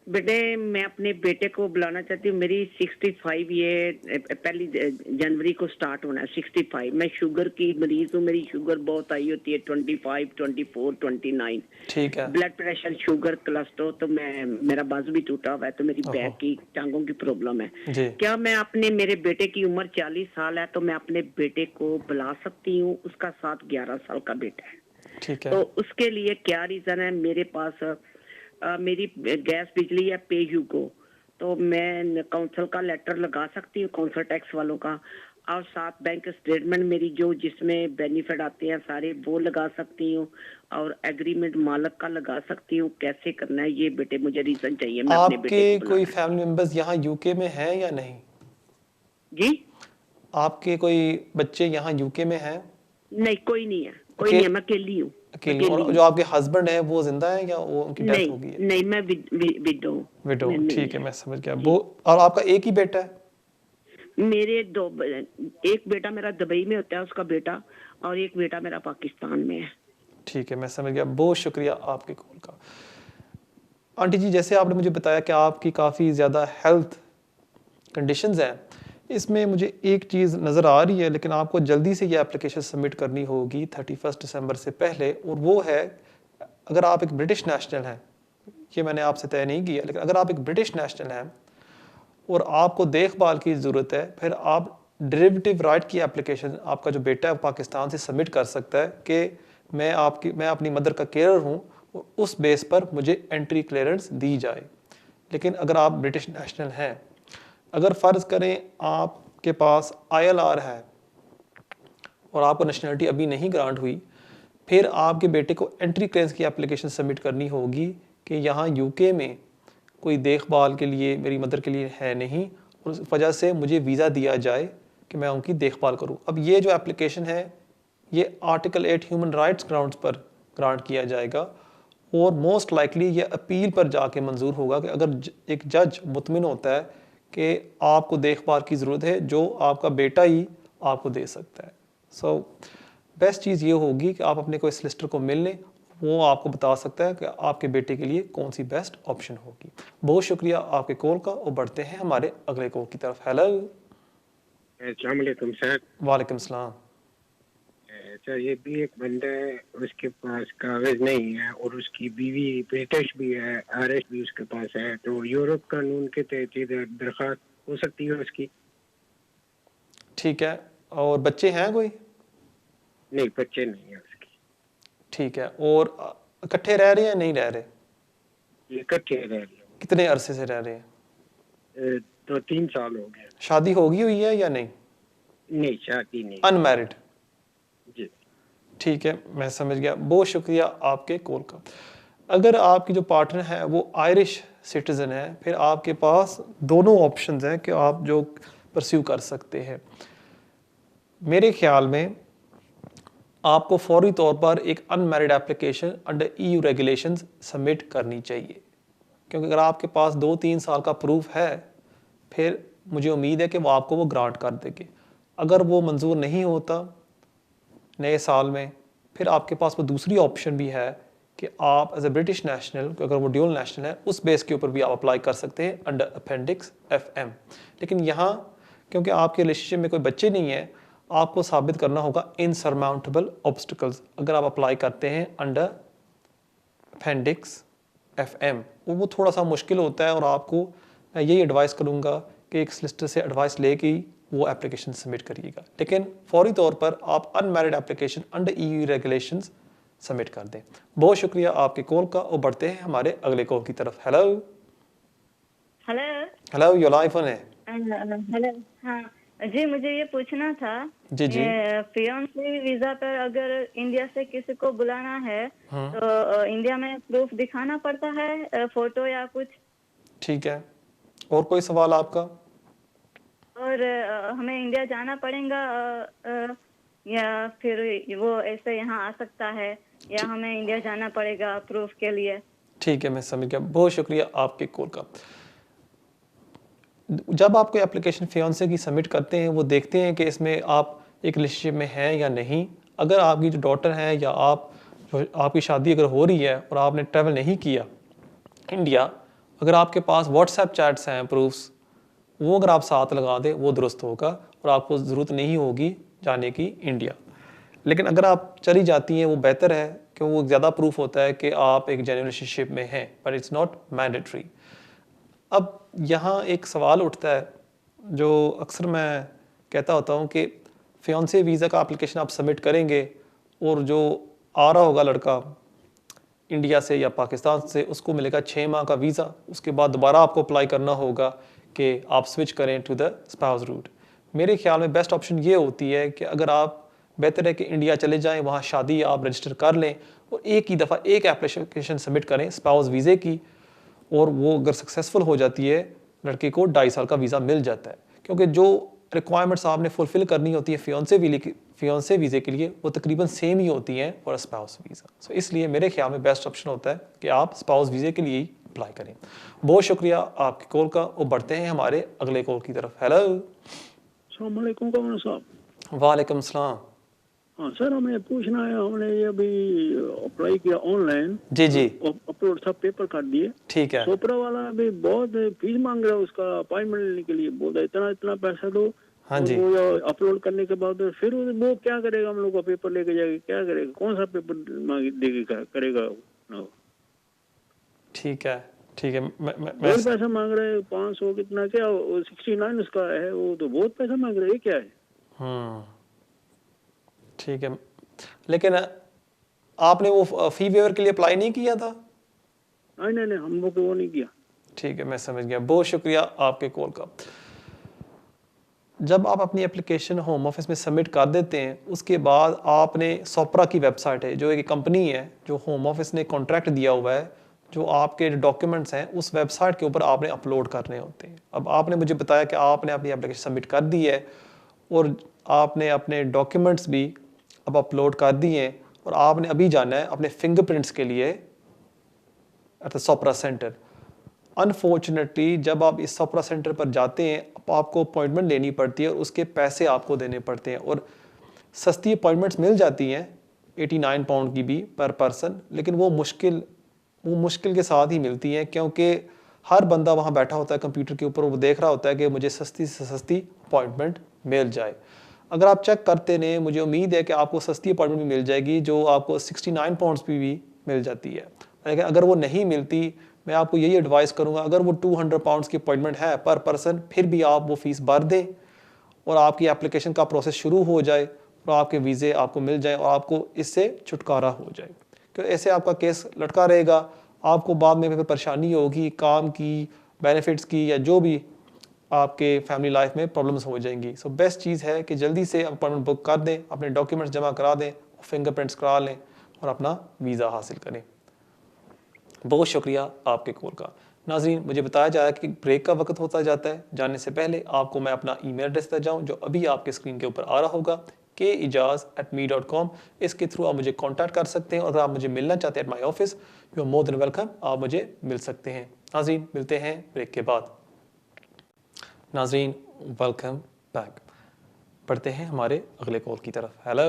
[SPEAKER 9] बेटे मैं अपने बेटे को बुलाना चाहती हूँ मेरी 65 ये पहली जनवरी को स्टार्ट होना है 65 मैं शुगर की मरीज हूँ मेरी शुगर बहुत आई होती है 25 24 29
[SPEAKER 1] ठीक है
[SPEAKER 9] ब्लड प्रेशर शुगर कोलेस्ट्रॉल तो मैं मेरा बाजू भी टूटा हुआ है तो मेरी बैक की टांगों की प्रॉब्लम है क्या मैं अपने मेरे बेटे की उम्र 40 साल है तो मैं अपने बेटे को बुला सकती हूँ उसका साथ 11 साल का बेटा है
[SPEAKER 1] ठीक है
[SPEAKER 9] तो उसके लिए क्या रीजन है मेरे पास मेरी गैस बिजली है पे यू को तो मैं काउंसिल का लेटर लगा सकती हूँ काउंसिल टैक्स वालों का और साथ बैंक स्टेटमेंट मेरी जो जिसमें बेनिफिट आते हैं सारे वो लगा सकती हूँ और एग्रीमेंट मालक का लगा सकती हूँ कैसे करना है ये बेटे मुझे रीजन चाहिए मैं अपने बेटे को
[SPEAKER 1] कोई फैमिली मेंबर्स यहाँ यूके में हैं या नहीं
[SPEAKER 9] जी
[SPEAKER 1] आपके कोई बच्चे यहाँ यूके में हैं
[SPEAKER 9] नहीं कोई नहीं है कोई नहीं है मैं अकेली हूँ
[SPEAKER 1] अकेली और जो आपके हस्बैंड है वो जिंदा है या वो उनकी डेथ हो गई है
[SPEAKER 9] नहीं मैं विडो
[SPEAKER 1] ठीक है मैं समझ गया वो और आपका एक ही बेटा है
[SPEAKER 9] मेरे दो एक बेटा मेरा दुबई में होता है उसका बेटा और एक बेटा मेरा पाकिस्तान में है
[SPEAKER 1] ठीक है मैं समझ गया बहुत शुक्रिया आपके कॉल का आंटी जी जैसे आपने मुझे बताया कि आपकी काफ़ी ज़्यादा हेल्थ कंडीशंस हैं इसमें मुझे एक चीज़ नज़र आ रही है लेकिन आपको जल्दी से ये एप्लीकेशन सबमिट करनी होगी 31 दिसंबर से पहले और वो है अगर आप एक ब्रिटिश नेशनल हैं ये मैंने आपसे तय नहीं किया लेकिन अगर आप एक ब्रिटिश नेशनल हैं और आपको देखभाल की ज़रूरत है फिर आप डेरिवेटिव राइट की एप्लीकेशन आपका जो बेटा है पाकिस्तान से सबमिट कर सकता है कि मैं अपनी मदर का केयरर हूँ और उस बेस पर मुझे एंट्री क्लियरेंस दी जाए लेकिन अगर आप ब्रिटिश नेशनल हैं अगर फ़र्ज़ करें आपके पास ILR है और आपको नेशनलिटी अभी नहीं ग्रांट हुई फिर आपके बेटे को एंट्री क्लियरेंस की एप्लीकेशन सबमिट करनी होगी कि यहाँ यूके में कोई देखभाल के लिए मेरी मदर के लिए है नहीं और उस वजह से मुझे वीज़ा दिया जाए कि मैं उनकी देखभाल करूँ अब ये जो एप्लीकेशन है ये आर्टिकल 8 ह्यूमन राइट्स ग्राउंड्स पर ग्रांट किया जाएगा और मोस्ट लाइकली ये अपील पर जाके मंजूर होगा कि अगर एक जज मुतमिन होता है कि आपको देखभाल की ज़रूरत है जो आपका बेटा ही आपको दे सकता है सो बेस्ट चीज़ ये होगी कि आप अपने कोई सॉलिसिटर को मिल लें वो आपको बता सकता है कि आपके बेटे के लिए कौन सी बेस्ट ऑप्शन होगी बहुत शुक्रिया आपके कॉल का और बढ़ते हैं हमारे अगले कॉल की तरफ हेलो
[SPEAKER 10] अस्सलाम वालेकुम सर
[SPEAKER 1] वालेकुम सलाम
[SPEAKER 10] सर ये भी एक बंदा है उसके पास कागज नहीं है और उसकी बीवी ब्रिटिश भी है आरएस भी उसके पास है तो यूरोप कानून के तहत दरखास्त हो सकती है उसकी
[SPEAKER 1] ठीक है और बच्चे हैं कोई
[SPEAKER 10] नहीं बच्चे नहीं है उसकी
[SPEAKER 1] ठीक है और इकट्ठे रह रहे हैं नहीं रह रहे
[SPEAKER 10] इकट्ठे रह रहे हैं
[SPEAKER 1] कितने अरसे से रह रहे हैं
[SPEAKER 10] 2-3 साल हो गए
[SPEAKER 1] शादी होगी हुई है या
[SPEAKER 10] नहीं शादी नहीं
[SPEAKER 1] अनमैरिड
[SPEAKER 10] जी
[SPEAKER 1] ठीक है मैं समझ गया बहुत शुक्रिया आपके कॉल का अगर आपकी जो पार्टनर है वो आयरिश सिटीज़न है फिर आपके पास दोनों ऑप्शंस हैं कि आप जो परस्यू कर सकते हैं मेरे ख्याल में आपको फौरी तौर पर एक unmarried application under EU regulations submit करनी चाहिए क्योंकि अगर आपके पास 2-3 साल का प्रूफ है फिर मुझे उम्मीद है कि वो आपको वो ग्रांट कर देंगे अगर वो मंजूर नहीं होता नए साल में फिर आपके पास वो दूसरी ऑप्शन भी है कि आप एज ए ब्रिटिश नेशनल अगर वो ड्यूल नेशनल है उस बेस के ऊपर भी आप अप्लाई कर सकते हैं अंडर अपेंडिक्स FM लेकिन यहाँ क्योंकि आपके रिलेशनशिप में कोई बच्चे नहीं है आपको साबित करना होगा इनसरमाउंटेबल ऑब्स्टिकल्स अगर आप अप्लाई करते हैं अंडर अपेंडिक्स FM वो थोड़ा सा मुश्किल होता है और आपको मैं यही एडवाइस करूँगा कि एक सॉलिसिटर से एडवाइस लेके ही वो एप्लीकेशन सबमिट करिएगा लेकिन फौरी तौर पर आप unmarried application under EU regulations submit कर दें बहुत शुक्रिया आपके कॉल का और बढ़ते हैं हमारे अगले कॉल की तरफ hello
[SPEAKER 11] hello
[SPEAKER 1] hello your life on है
[SPEAKER 11] हेलो हाँ जी मुझे ये पूछना था
[SPEAKER 1] जी जी
[SPEAKER 11] फियांसे वीजा पर अगर इंडिया से किसी को बुलाना है तो इंडिया में प्रूफ दिखाना पड़ता है, फोटो या कुछ?
[SPEAKER 1] ठीक है, और कोई सवाल आपका?
[SPEAKER 11] और हमें इंडिया जाना पड़ेगा या फिर वो ऐसे यहाँ आ सकता है, या हमें इंडिया जाना पड़ेगा प्रूफ के लिए?
[SPEAKER 1] ठीक है, मैं समझ गया, बहुत शुक्रिया आपके कॉल का। जब आप कोई एप्लीकेशन फियांसे की सबमिट करते हैं, वो देखते हैं कि इसमें आप एक रिलेशनशिप में हैं या नहीं। अगर आपकी जो डॉटर है या आपकी शादी अगर हो रही है और आपने ट्रैवल नहीं किया इंडिया, अगर आपके पास व्हाट्सएप चैट्स हैं प्रूफ्स, वो अगर आप साथ लगा दें वो दुरुस्त होगा और आपको ज़रूरत नहीं होगी जाने की इंडिया। लेकिन अगर आप चली जाती हैं वो बेहतर है, क्यों वो ज़्यादा प्रूफ होता है कि आप एक जेन्युइन रिलेशनशिप में हैं, बट इट्स नॉट मैंडेटरी। अब यहाँ एक सवाल उठता है जो अक्सर मैं कहता होता हूँ कि फियांसे वीज़ा का एप्लीकेशन आप सबमिट करेंगे और जो आ रहा होगा लड़का इंडिया से या पाकिस्तान से, उसको मिलेगा 6 माह का वीज़ा। उसके बाद दोबारा आपको अप्लाई करना होगा कि आप स्विच करें टू द स्पाउस रूट। मेरे ख्याल में बेस्ट ऑप्शन ये होती है कि अगर आप बेहतर है कि इंडिया चले जाएं, वहाँ शादी आप रजिस्टर कर लें और एक ही दफ़ा एक एप्लीकेशन सबमिट करें स्पाउस वीज़े की, और वो अगर सक्सेसफुल हो जाती है लड़के को 2.5 साल का वीज़ा मिल जाता है। क्योंकि जो रिक्वायरमेंट्स आपने फुलफ़िल करनी होती है फियांसे वीज़े के लिए वो तकरीबन सेम ही होती हैं फॉर स्पाउस वीज़ा। सो इसलिए मेरे ख्याल में बेस्ट ऑप्शन होता है कि आप स्पाउस वीज़े के लिए ही अप्लाई करें। बहुत शुक्रिया आपकी कॉल का, और बढ़ते हैं हमारे अगले कॉल की तरफ। हेलो,
[SPEAKER 12] अस्सलाम वालेकुम कमर साहब।
[SPEAKER 1] वालेकुम सलाम।
[SPEAKER 12] हाँ सर, हमें पूछना है, हमने ये अभी अप्लाई किया ऑनलाइन।
[SPEAKER 1] जी जी,
[SPEAKER 12] अपलोड सब पेपर कर दिए।
[SPEAKER 1] ठीक है।
[SPEAKER 12] सोपरा वाला अभी बहुत फीस मांग रहा है उसका अपॉइंटमेंट लेने के लिए, बोल रहा है इतना पैसा दो।
[SPEAKER 1] हाँ जी।
[SPEAKER 12] वो अपलोड करने के बाद फिर वो क्या करेगा, हम लोग का पेपर लेके जाएगा, क्या करेगा, कौन सा पेपर देगा करेगा?
[SPEAKER 1] ठीक है ठीक है,
[SPEAKER 12] बहुत पैसा मांग रहे हैं, 500 कितना क्या 69 उसका है, वो तो बहुत पैसा मांग रहे हैं, क्या है?
[SPEAKER 1] ठीक है, लेकिन आपने वो फी वेवर के लिए अप्लाई नहीं किया था?
[SPEAKER 12] नहीं, हम लोग वो नहीं किया।
[SPEAKER 1] ठीक है, मैं समझ गया, बहुत शुक्रिया आपके कॉल का। जब आप अपनी एप्लीकेशन होम ऑफिस में सबमिट कर देते हैं, उसके बाद आपने सोपरा की वेबसाइट है, जो एक कंपनी है जो होम ऑफिस ने कॉन्ट्रैक्ट दिया हुआ है, जो आपके डॉक्यूमेंट्स हैं उस वेबसाइट के ऊपर आपने अपलोड करने होते हैं। अब आपने मुझे बताया कि आपने अपनी एप्लीकेशन सबमिट कर दी है और आपने अपने डॉक्यूमेंट्स भी अब अपलोड कर दिए हैं, और आपने अभी जाना है अपने फिंगरप्रिंट्स के लिए at the Sopara centre. Unfortunately जब आप इस सोपरा सेंटर पर जाते हैं, आपको अपॉइंटमेंट लेनी पड़ती है और उसके पैसे आपको देने पड़ते हैं, और सस्ती अपॉइंटमेंट्स मिल जाती हैं 89 पाउंड की भी पर पर्सन, लेकिन वो मुश्किल के साथ ही मिलती हैं, क्योंकि हर बंदा वहाँ बैठा होता है कंप्यूटर के ऊपर, वो देख रहा होता है कि मुझे सस्ती से सस्ती अपॉइंटमेंट मिल जाए। अगर आप चेक करते रहें, मुझे उम्मीद है कि आपको सस्ती अपॉइंटमेंट भी मिल जाएगी, जो आपको 69 पाउंड्स की भी मिल जाती है। लेकिन अगर वो नहीं मिलती, मैं आपको यही एडवाइस करूंगा, अगर वो 200 पाउंड्स की अपॉइंटमेंट है पर पर्सन, फिर भी आप वो फीस भर दें और आपकी एप्लीकेशन का प्रोसेस शुरू हो जाए और आपके वीज़े आपको मिल जाए और आपको इससे छुटकारा हो जाए। क्योंकि ऐसे आपका केस लटका रहेगा, आपको बाद में फिर परेशानी होगी, काम की, बेनिफिट्स की, या जो भी आपके फैमिली लाइफ में प्रॉब्लम्स हो जाएंगी। सो बेस्ट चीज़ है कि जल्दी से अपॉइंटमेंट बुक कर दें, अपने डॉक्यूमेंट्स जमा करा दें, फिंगरप्रिंट्स करा लें और अपना वीज़ा हासिल करें। बहुत शुक्रिया आपके कॉल का। नाज़रीन, मुझे बताया जा रहा है कि ब्रेक का वक्त होता जाता है। जाने से पहले आपको मैं अपना ईमेल एड्रेस देता जाऊँ, जो अभी आपके स्क्रीन के ऊपर आ रहा होगा, keijaz@me.com। इसके थ्रू आप मुझे कॉन्टैक्ट कर सकते हैं, और अगर आप मुझे मिलना चाहते हैं at my office, you are more than welcome, आप मुझे मिल सकते हैं। नाज़रीन, मिलते हैं ब्रेक के बाद। नाज़रीन, वेलकम बैक। बढ़ते हैं हमारे अगले कॉल की तरफ। हेलो,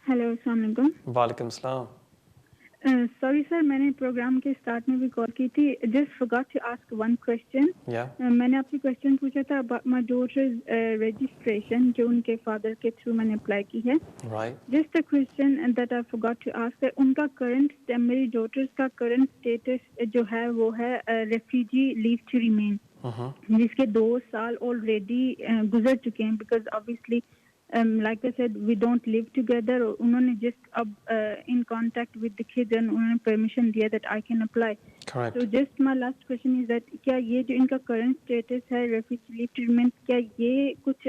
[SPEAKER 3] अस्सलाम वालेकुम।
[SPEAKER 1] वालेकुम सलाम।
[SPEAKER 3] सॉरी सर, मैंने प्रोग्राम के स्टार्ट में भी कॉल की थी, just forgot to ask one question. मैंने आपसे क्वेश्चन पूछा था अबाउट माय डॉटर्स रजिस्ट्रेशन, जो उनके फादर के थ्रू मैंने अप्लाई की है। Just a question that I forgot to ask है, उनका करंट, मेरी डॉटर्स का करंट स्टेटस जो है वो है रेफ्यूजी लीव टू रिमेन, जिसके 2 साल ऑलरेडी गुजर चुके हैं, because obviously like I said, we don't live together. उन्होंने just अब in contact with the kids and उन्होंने permission दिया that I can apply.
[SPEAKER 1] Correct.
[SPEAKER 3] So just my last question is that क्या ये जो इनका current status है refugee leave treatment, क्या ये कुछ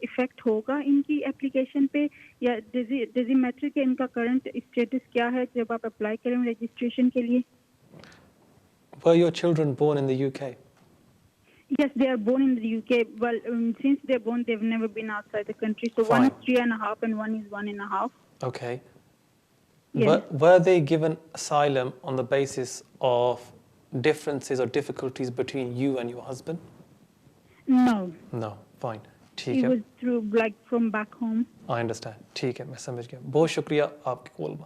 [SPEAKER 3] effect होगा इनकी application पे, या does it matter कि इनका current status क्या है जब आप apply करें registration के लिए?
[SPEAKER 1] Were your children born in the UK?
[SPEAKER 3] Yes, they are born in the UK. Well, since they're born, they've never been outside the country. So
[SPEAKER 1] Fine.
[SPEAKER 3] one is 3.5 and one is 1.5.
[SPEAKER 1] Okay.
[SPEAKER 3] Yes.
[SPEAKER 1] Were they given asylum on the basis of differences or difficulties between you and your husband?
[SPEAKER 3] No.
[SPEAKER 1] No. Fine. ठीक
[SPEAKER 3] It
[SPEAKER 1] है.
[SPEAKER 3] was through like from back home.
[SPEAKER 1] I understand. ठीक है, मैं समझ गया. बहुत शुक्रिया आपके कॉल में.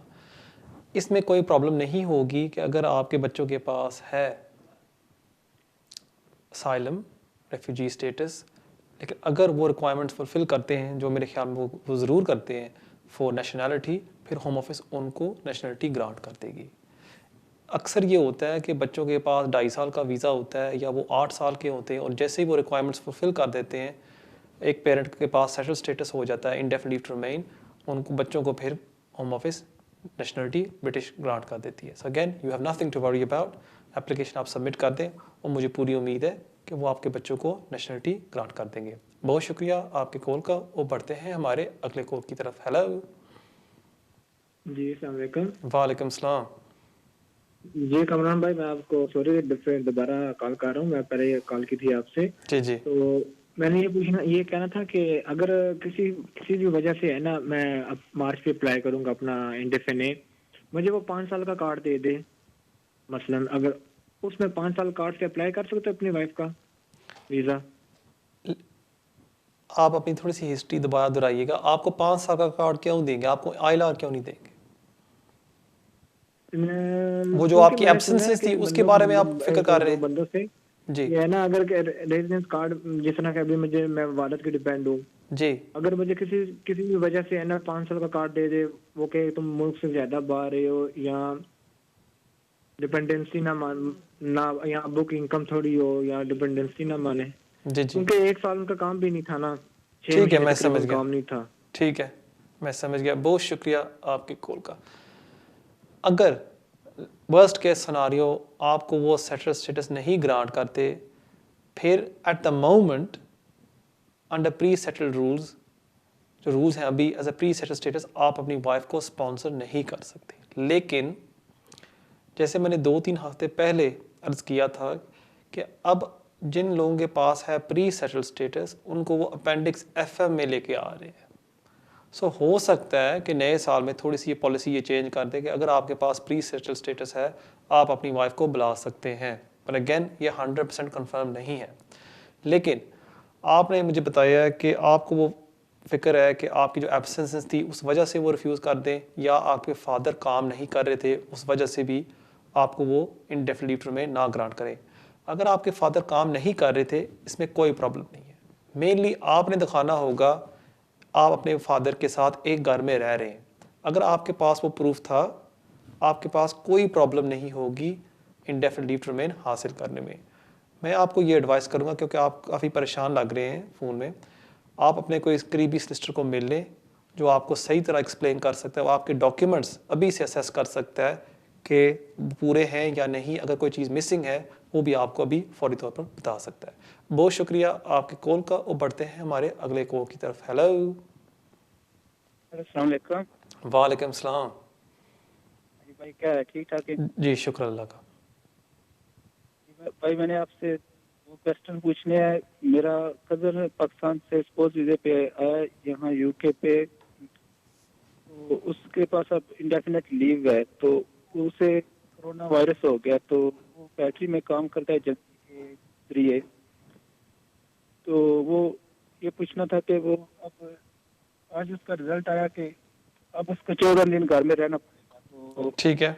[SPEAKER 1] इसमें कोई प्रॉब्लम नहीं होगी कि अगर आपके बच्चों के पास है asylum, refugee status, लेकिन अगर वो रिक्वायरमेंट्स फुलफिल करते हैं, जो मेरे ख्याल में वो ज़रूर करते हैं फॉर नेशनैलिटी, फिर होम ऑफिस उनको नेशनैलिटी ग्रांट कर देगी. अक्सर ये होता है कि बच्चों के पास 2.5 साल का वीज़ा होता है या वो 8 साल के होते हैं और जैसे ही वो रिक्वायरमेंट्स फुलफिल कर देते हैं, एक पेरेंट के पास सेटल स्टेटस हो जाता है, इंडेफिनिट लीव टू रिमेन, उनको बच्चों को फिर home office nationality British grant कर देती है. So again you have nothing to worry about. Application आप सबमिट कर दें और मुझे पूरी उम्मीद है कि वो आपके बच्चों को नेशनलिटी ग्रांट कर देंगे. बहुत शुक्रिया आपके कॉल का. और बढ़ते हैं हमारे अगले कॉल की तरफ. हेलो
[SPEAKER 4] जी, अस्सलाम वालेकुम.
[SPEAKER 1] वालेकुम सलाम.
[SPEAKER 4] जी कमरान भाई, मैं आपको सॉरी दोबारा कॉल कर रहा हूँ. मैं पहले कॉल की थी आपसे.
[SPEAKER 1] जी जी.
[SPEAKER 4] तो मैंने ये कहना था कि अगर किसी भी वजह से है ना, मैं अब मार्च पे अप्लाई करूंगा अपना इंडेफिनिट, मुझे वो 5 साल का कार्ड दे दे मसलन, अगर उसमें 5 साल कार्ड से अप्लाई कर सकते अपनी वाइफ का वीज़ा.
[SPEAKER 1] आप अपनी थोड़ी सी हिस्ट्री दोबारा दोहराइएगा. आपको 5 साल का कार्ड क्यों देंगे? आपको ILR क्यों नहीं देंगे? वो जो आपकी एब्सेंसेस थी उसके बारे में आप फिक्र कर रहे हैं
[SPEAKER 4] बंदों से
[SPEAKER 1] जी.
[SPEAKER 4] ये है ना, अगर रेजिडेंस कार्ड जिस तरह के अभी मैं वालिद के डिपेंड हूँ
[SPEAKER 1] जी,
[SPEAKER 4] अगर मुझे किसी भी वजह से है ना 5 साल का कार्ड दे दे, वो कहे तुम मुल्क से ज्यादा बाहर रहे हो या डिपेंडेंसी ना या बुक इनकम थोड़ी हो या डिपेंडेंसी ना माने.
[SPEAKER 1] जी जी.
[SPEAKER 4] क्योंकि 1 साल उनका काम भी नहीं था ना.
[SPEAKER 1] ठीक है, मैं समझ गया.
[SPEAKER 4] काम नहीं था.
[SPEAKER 1] ठीक है, मैं समझ गया. बहुत शुक्रिया आपके कॉल का. अगर वर्स्ट केस सिनारियो आपको वो सेटल स्टेटस नहीं ग्रांट करते, फिर at the moment under pre settled rules, जो रूल्स हैं अभी as a pre settle status, आप अपनी वाइफ को स्पॉन्सर नहीं कर सकते. लेकिन जैसे मैंने 2-3 हफ्ते पहले अर्ज़ किया था कि अब जिन लोगों के पास है प्री सेटल स्टेटस, उनको वो अपेंडिक्स FM में लेके आ रहे हैं. सो हो सकता है कि नए साल में थोड़ी सी ये पॉलिसी ये चेंज कर दे कि अगर आपके पास प्री सेटल स्टेटस है, आप अपनी वाइफ को बुला सकते हैं. पर अगेन ये 100% कंफर्म नहीं है. लेकिन आपने मुझे बताया कि आपको वो फिक्र है कि आपकी जो एब्सेंसेस थी उस वजह से वो रिफ्यूज़ कर दें, या आपके फादर काम नहीं कर रहे थे उस वजह से भी आपको वो इंडेफिनिट लीव टू रिमेन ना ग्रांट करें. अगर आपके फादर काम नहीं कर रहे थे, इसमें कोई प्रॉब्लम नहीं है. मेनली आपने दिखाना होगा आप अपने फादर के साथ एक घर में रह रहे हैं. अगर आपके पास वो प्रूफ था, आपके पास कोई प्रॉब्लम नहीं होगी इंडेफिनिट लीव टू रिमेन हासिल करने में. मैं आपको ये एडवाइस करूँगा, क्योंकि आप काफ़ी परेशान लग रहे हैं फ़ोन में, आप अपने कोई करीबी सॉलिसिटर को मिल लें जो आपको सही तरह एक्सप्लेन कर सकता है. वो आपके डॉक्यूमेंट्स अभी से असेस कर सकता है कि पूरे हैं या नहीं. अगर कोई चीज़ मिसिंग है वो भी आपको अभी फौरी तौर पर बता सकता है. बहुत शुक्रिया आपके कॉल का. और बढ़ते हैं हमारे अगले कॉल की तरफ. हेलो.
[SPEAKER 13] अस्सलाम वालेकुम.
[SPEAKER 1] वालेकुम सलाम.
[SPEAKER 13] भाई क्या है, ठीक ठाक है?
[SPEAKER 1] जी शुक्र अल्लाह का.
[SPEAKER 13] भाई मैंने आपसे वो क्वेश्चन पूछने है. मेरा कज़न पाकिस्तान से स्पोर्ट्स वीज़े पे आया यहाँ UK पे, तो उसके पास अब इंडेफिनिट लीव है, तो उसे कोरोना वायरस हो गया, तो वो फैक्ट्री में काम करता है जल्दी के जरिए. तो वो ये पूछना था कि वो अब आज उसका रिजल्ट आया कि अब उसको 14 दिन घर में रहना पड़ेगा. तो
[SPEAKER 1] ठीक है,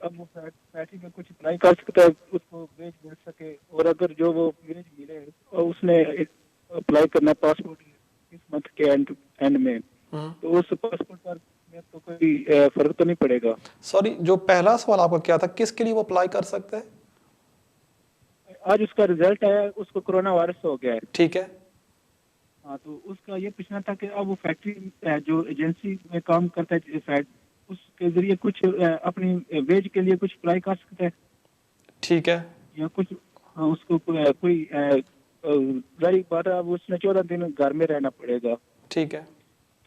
[SPEAKER 13] अब वो फैक्ट्री में कुछ अप्लाई कर सकता है, उसको वेज मिल सके, और अगर जो वो वेज मिले और उसने अप्लाई करना पासपोर्ट इस मंथ के एंड में, तो उस पासपोर्ट पर तो कोई फर्क तो नहीं पड़ेगा?
[SPEAKER 1] सॉरी, जो पहला सवाल आपका क्या था, किसके लिए वो अप्लाई कर सकता है?
[SPEAKER 13] आज उसका रिजल्ट आया, उसको कोरोना वायरस हो गया है.
[SPEAKER 1] ठीक है.
[SPEAKER 13] हाँ, तो उसका ये पूछना था कि अब वो फैक्ट्री जो एजेंसी में काम करता है शायद उसके जरिए कुछ अपनी वेज के लिए कुछ अप्लाई कर सकता है।
[SPEAKER 1] ठीक है।
[SPEAKER 13] या कुछ हाँ, उसको कोई जाहिर बात है, अब उसने 14 दिन घर में रहना पड़ेगा।
[SPEAKER 1] ठीक है।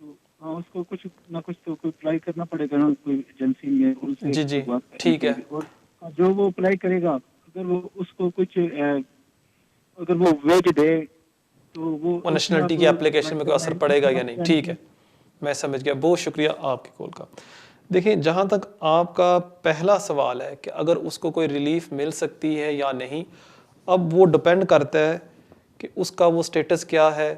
[SPEAKER 13] तो हाँ, उसको कुछ ना कुछ तो कोई अप्लाई करना पड़ेगा ना कोई एजेंसी में उनसे।
[SPEAKER 1] जी जी ठीक है।
[SPEAKER 13] और जो वो अप्लाई करेगा अगर वो उसको कुछ अगर वो वेज दे तो वो
[SPEAKER 1] नेशनलिटी की एप्लीकेशन में कोई असर पड़ेगा या नहीं। ठीक है, मैं समझ गया। बहुत शुक्रिया आपकी कॉल का। देखिए, जहाँ तक आपका पहला सवाल है कि अगर उसको कोई रिलीफ मिल सकती है या नहीं, अब वो डिपेंड करता है कि उसका वो स्टेटस क्या है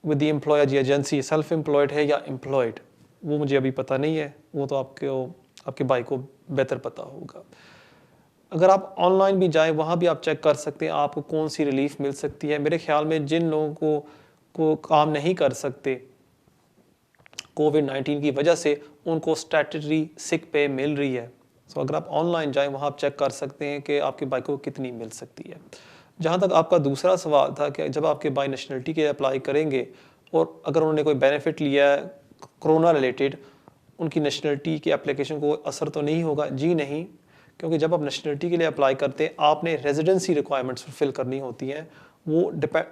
[SPEAKER 1] विद द एम्प्लॉयर, जी एजेंसी सेल्फ एम्प्लॉयड है या एम्प्लॉयड, वो मुझे अभी पता नहीं है, वो तो आपके भाई को बेहतर पता होगा। अगर आप ऑनलाइन भी जाएं, वहाँ भी आप चेक कर सकते हैं आपको कौन सी रिलीफ मिल सकती है। मेरे ख्याल में जिन लोगों को काम नहीं कर सकते कोविड-19 की वजह से, उनको स्टैट्यूटरी सिक पे मिल रही है। सो अगर आप ऑनलाइन जाएं, वहाँ आप चेक कर सकते हैं कि आपके भाई को कितनी मिल सकती है। जहाँ तक आपका दूसरा सवाल था कि जब आपके भाई नेशनलिटी के अप्लाई करेंगे और अगर उन्होंने कोई बेनिफिट लिया है कोरोना रिलेटेड, उनकी नेशनलिटी की एप्लीकेशन को असर तो नहीं होगा? जी नहीं, क्योंकि जब आप नेशनलिटी के लिए अप्लाई करते हैं, आपने रेजिडेंसी रिक्वायरमेंट्स फुलफिल करनी होती हैं। वो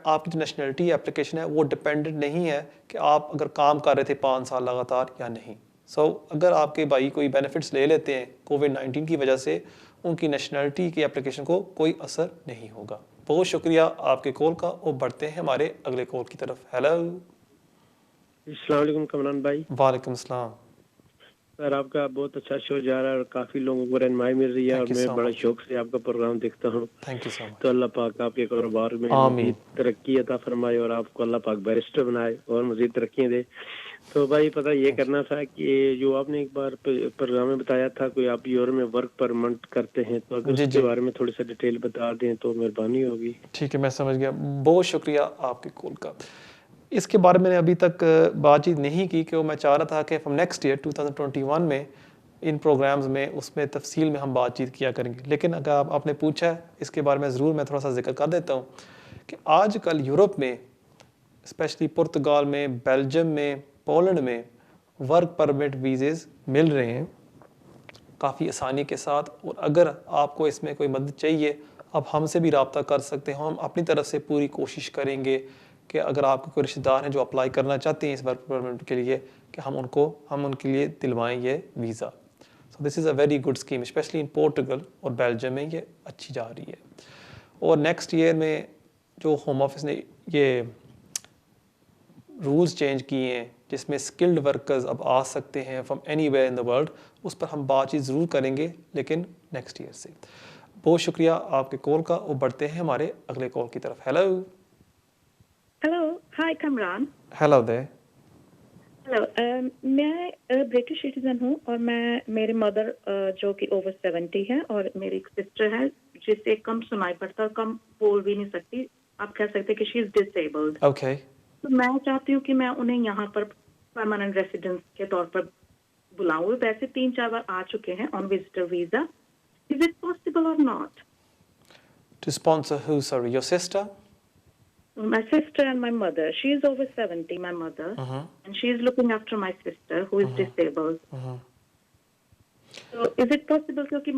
[SPEAKER 1] आपकी जो नेशनलिटी एप्लीकेशन है वो डिपेंडेंट नहीं है कि आप अगर काम कर रहे थे 5 साल लगातार या नहीं। सो अगर आपके भाई कोई बेनिफिट्स ले लेते हैं कोविड-19 की वजह से, उनकी नेशनलिटी की एप्लीकेशन को कोई असर नहीं होगा। बहुत शुक्रिया आपके कॉल का, और बढ़ते हैं हमारे अगले कॉल की तरफ। हेलो।
[SPEAKER 14] अस्सलाम वालेकुम कमरान भाई।
[SPEAKER 1] वालेकुम सलाम।
[SPEAKER 14] सर, आपका बहुत अच्छा शो जा रहा है और काफी लोगों को रहनुमाई मिल रही है और मैं बड़ा शौक से आपका प्रोग्राम देखता हूँ।
[SPEAKER 1] Thank you so much.
[SPEAKER 14] तो अल्लाह पाक आपके कारोबार में मज़ीद तरक्की अता फरमाए और आपको अल्लाह पाक बैरिस्टर बनाए और मज़ीद तरक्की दे। तो भाई पता ये करना था कि जो आपने एक बार प्रोग्राम में बताया था कोई आप यूरोप में वर्क परमिट करते हैं, तो अगर उसके बारे में थोड़ी सा डिटेल बता दें तो मेहरबानी होगी।
[SPEAKER 1] ठीक है, मैं समझ गया। बहुत शुक्रिया आपके कॉल का। इसके बारे में अभी तक बातचीत नहीं की, कि मैं चाह रहा था कि फ्रॉम नेक्स्ट ईयर 2021 में इन प्रोग्राम्स में उसमें तफसील में हम बातचीत किया करेंगे। लेकिन अगर आपने पूछा है इसके बारे में, ज़रूर मैं थोड़ा सा जिक्र कर देता हूँ कि आजकल यूरोप में, स्पेशली पुर्तगाल में, बेल्जियम में, पोलैंड में वर्क परमिट वीज़ेज़ मिल रहे हैं काफ़ी आसानी के साथ। और अगर आपको इसमें कोई मदद चाहिए, आप हमसे भी रब्ता कर सकते हैं। हम अपनी तरफ से पूरी कोशिश करेंगे कि अगर आपके कोई रिश्तेदार हैं जो अप्लाई करना चाहते हैं इस वर्क परमिट के लिए, कि हम उनके लिए दिलवाएं ये visa. So this is a very good scheme, specially in Portugal और बेल्जियम में ये अच्छी जा रही है। और नेक्स्ट ईयर में जो होम ऑफिस ने ये रूल्स चेंज किए हैं जिसमें स्किल्ड वर्कर्स अब आ सकते हैं from anywhere in the world, उस पर हम बातचीत ज़रूर करेंगे, लेकिन नेक्स्ट ईयर से। बहुत शुक्रिया आपके कॉल का, और बढ़ते हैं हमारे अगले कॉल की तरफ। Hello.
[SPEAKER 15] Hello, hi Kamran.
[SPEAKER 1] Hello there.
[SPEAKER 15] Hello, मैं ब्रिटिश सिटीजन हूँ और मेरे मदर जो कि ओवर 70 है और मेरी एक सिस्टर है जिससे कम सुनाई पड़ता और कम बोल भी नहीं सकती। आप कह सकते हैं कि शी इज डिसेबल्ड।
[SPEAKER 1] ओके।
[SPEAKER 15] तो मैं चाहती हूँ कि मैं उन्हें यहाँ पर परमानेंट रेसिडेंस के तौर पर बुलाऊं। वैसे 3-4 बार आ चुके हैं on visitor visa. Is it possible or not?
[SPEAKER 1] To sponsor who, sorry, your sister?
[SPEAKER 15] My sister and my mother. She is over 70, my mother, and she is looking after my sister who is disabled. So is it possible, क्योंकि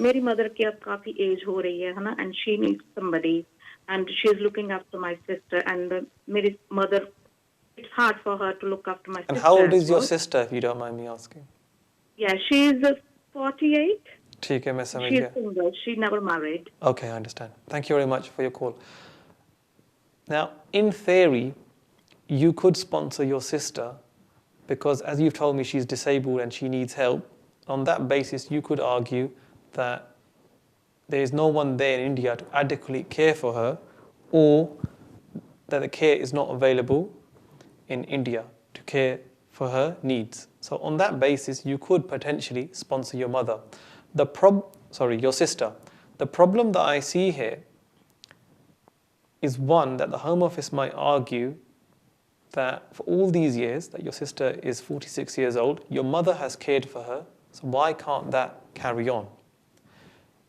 [SPEAKER 15] मेरी mother की अब काफी age हो रही है ना, and she needs somebody, and she is looking after my sister, and मेरी mother, it's hard for her to look after my sister.
[SPEAKER 1] And how old is your sister, if you don't mind me asking?
[SPEAKER 15] Yeah, she is 48.
[SPEAKER 1] ठीक है, मैं समझ
[SPEAKER 15] गया।
[SPEAKER 1] She
[SPEAKER 15] is single. She never married.
[SPEAKER 1] Okay, I understand. Thank you very much for your call. Now, in theory, you could sponsor your sister because, as you've told me, she's disabled and she needs help. On that basis, you could argue that there is no one there in India to adequately care for her, or that the care is not available in India to care for her needs. So on that basis, you could potentially sponsor your mother. Your sister. The problem that I see here is one, that the Home Office might argue that for all these years that your sister is 46 years old, your mother has cared for her, so why can't that carry on?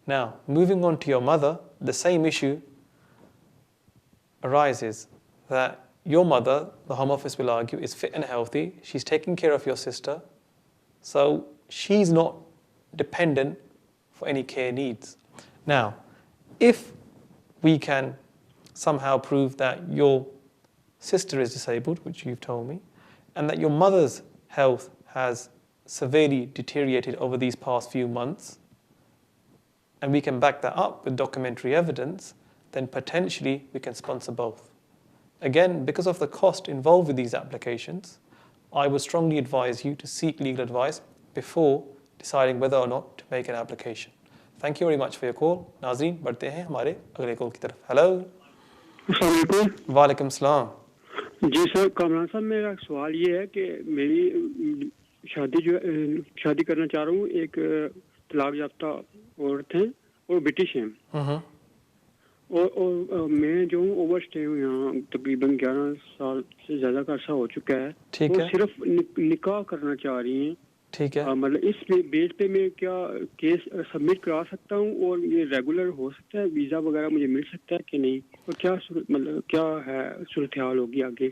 [SPEAKER 1] Now, moving on to your mother, the same issue arises. that your mother, the Home Office will argue, is fit and healthy. She's taking care of your sister. So she's not dependent for any care needs. Now, if we can somehow prove that your sister is disabled, which you've told me, and that your mother's health has severely deteriorated over these past few months, and we can back that up with documentary evidence, then potentially we can sponsor both. Again, because of the cost involved with these applications, I would strongly advise you to seek legal advice before deciding whether or not to make an application. Thank you very much for your call. नाज़रीन बढ़ते हैं हमारे अगले call की तरफ. Hello. वालेकुम सलाम.
[SPEAKER 16] जी sir, Kamran साहब, मेरा सवाल ये है कि मेरी शादी करना चाह रहा हूँ. एक तलाक याफ्ता औरत हैं और ब्रिटिश हैं. और मैं जो हूँ ओवर स्टे हूँ यहाँ, तकरीबन 11 साल से ज़्यादा का अर्सा हो चुका है.
[SPEAKER 1] ठीक है.
[SPEAKER 16] सिर्फ निकाह करना चाह रही हैं.
[SPEAKER 1] ठीक है.
[SPEAKER 16] मतलब इस बेस पे मैं क्या केस सबमिट करा सकता हूँ और ये रेगुलर हो सकता है, वीज़ा वगैरह मुझे मिल सकता है कि नहीं, और क्या मतलब क्या है सूरत हाल होगी आगे.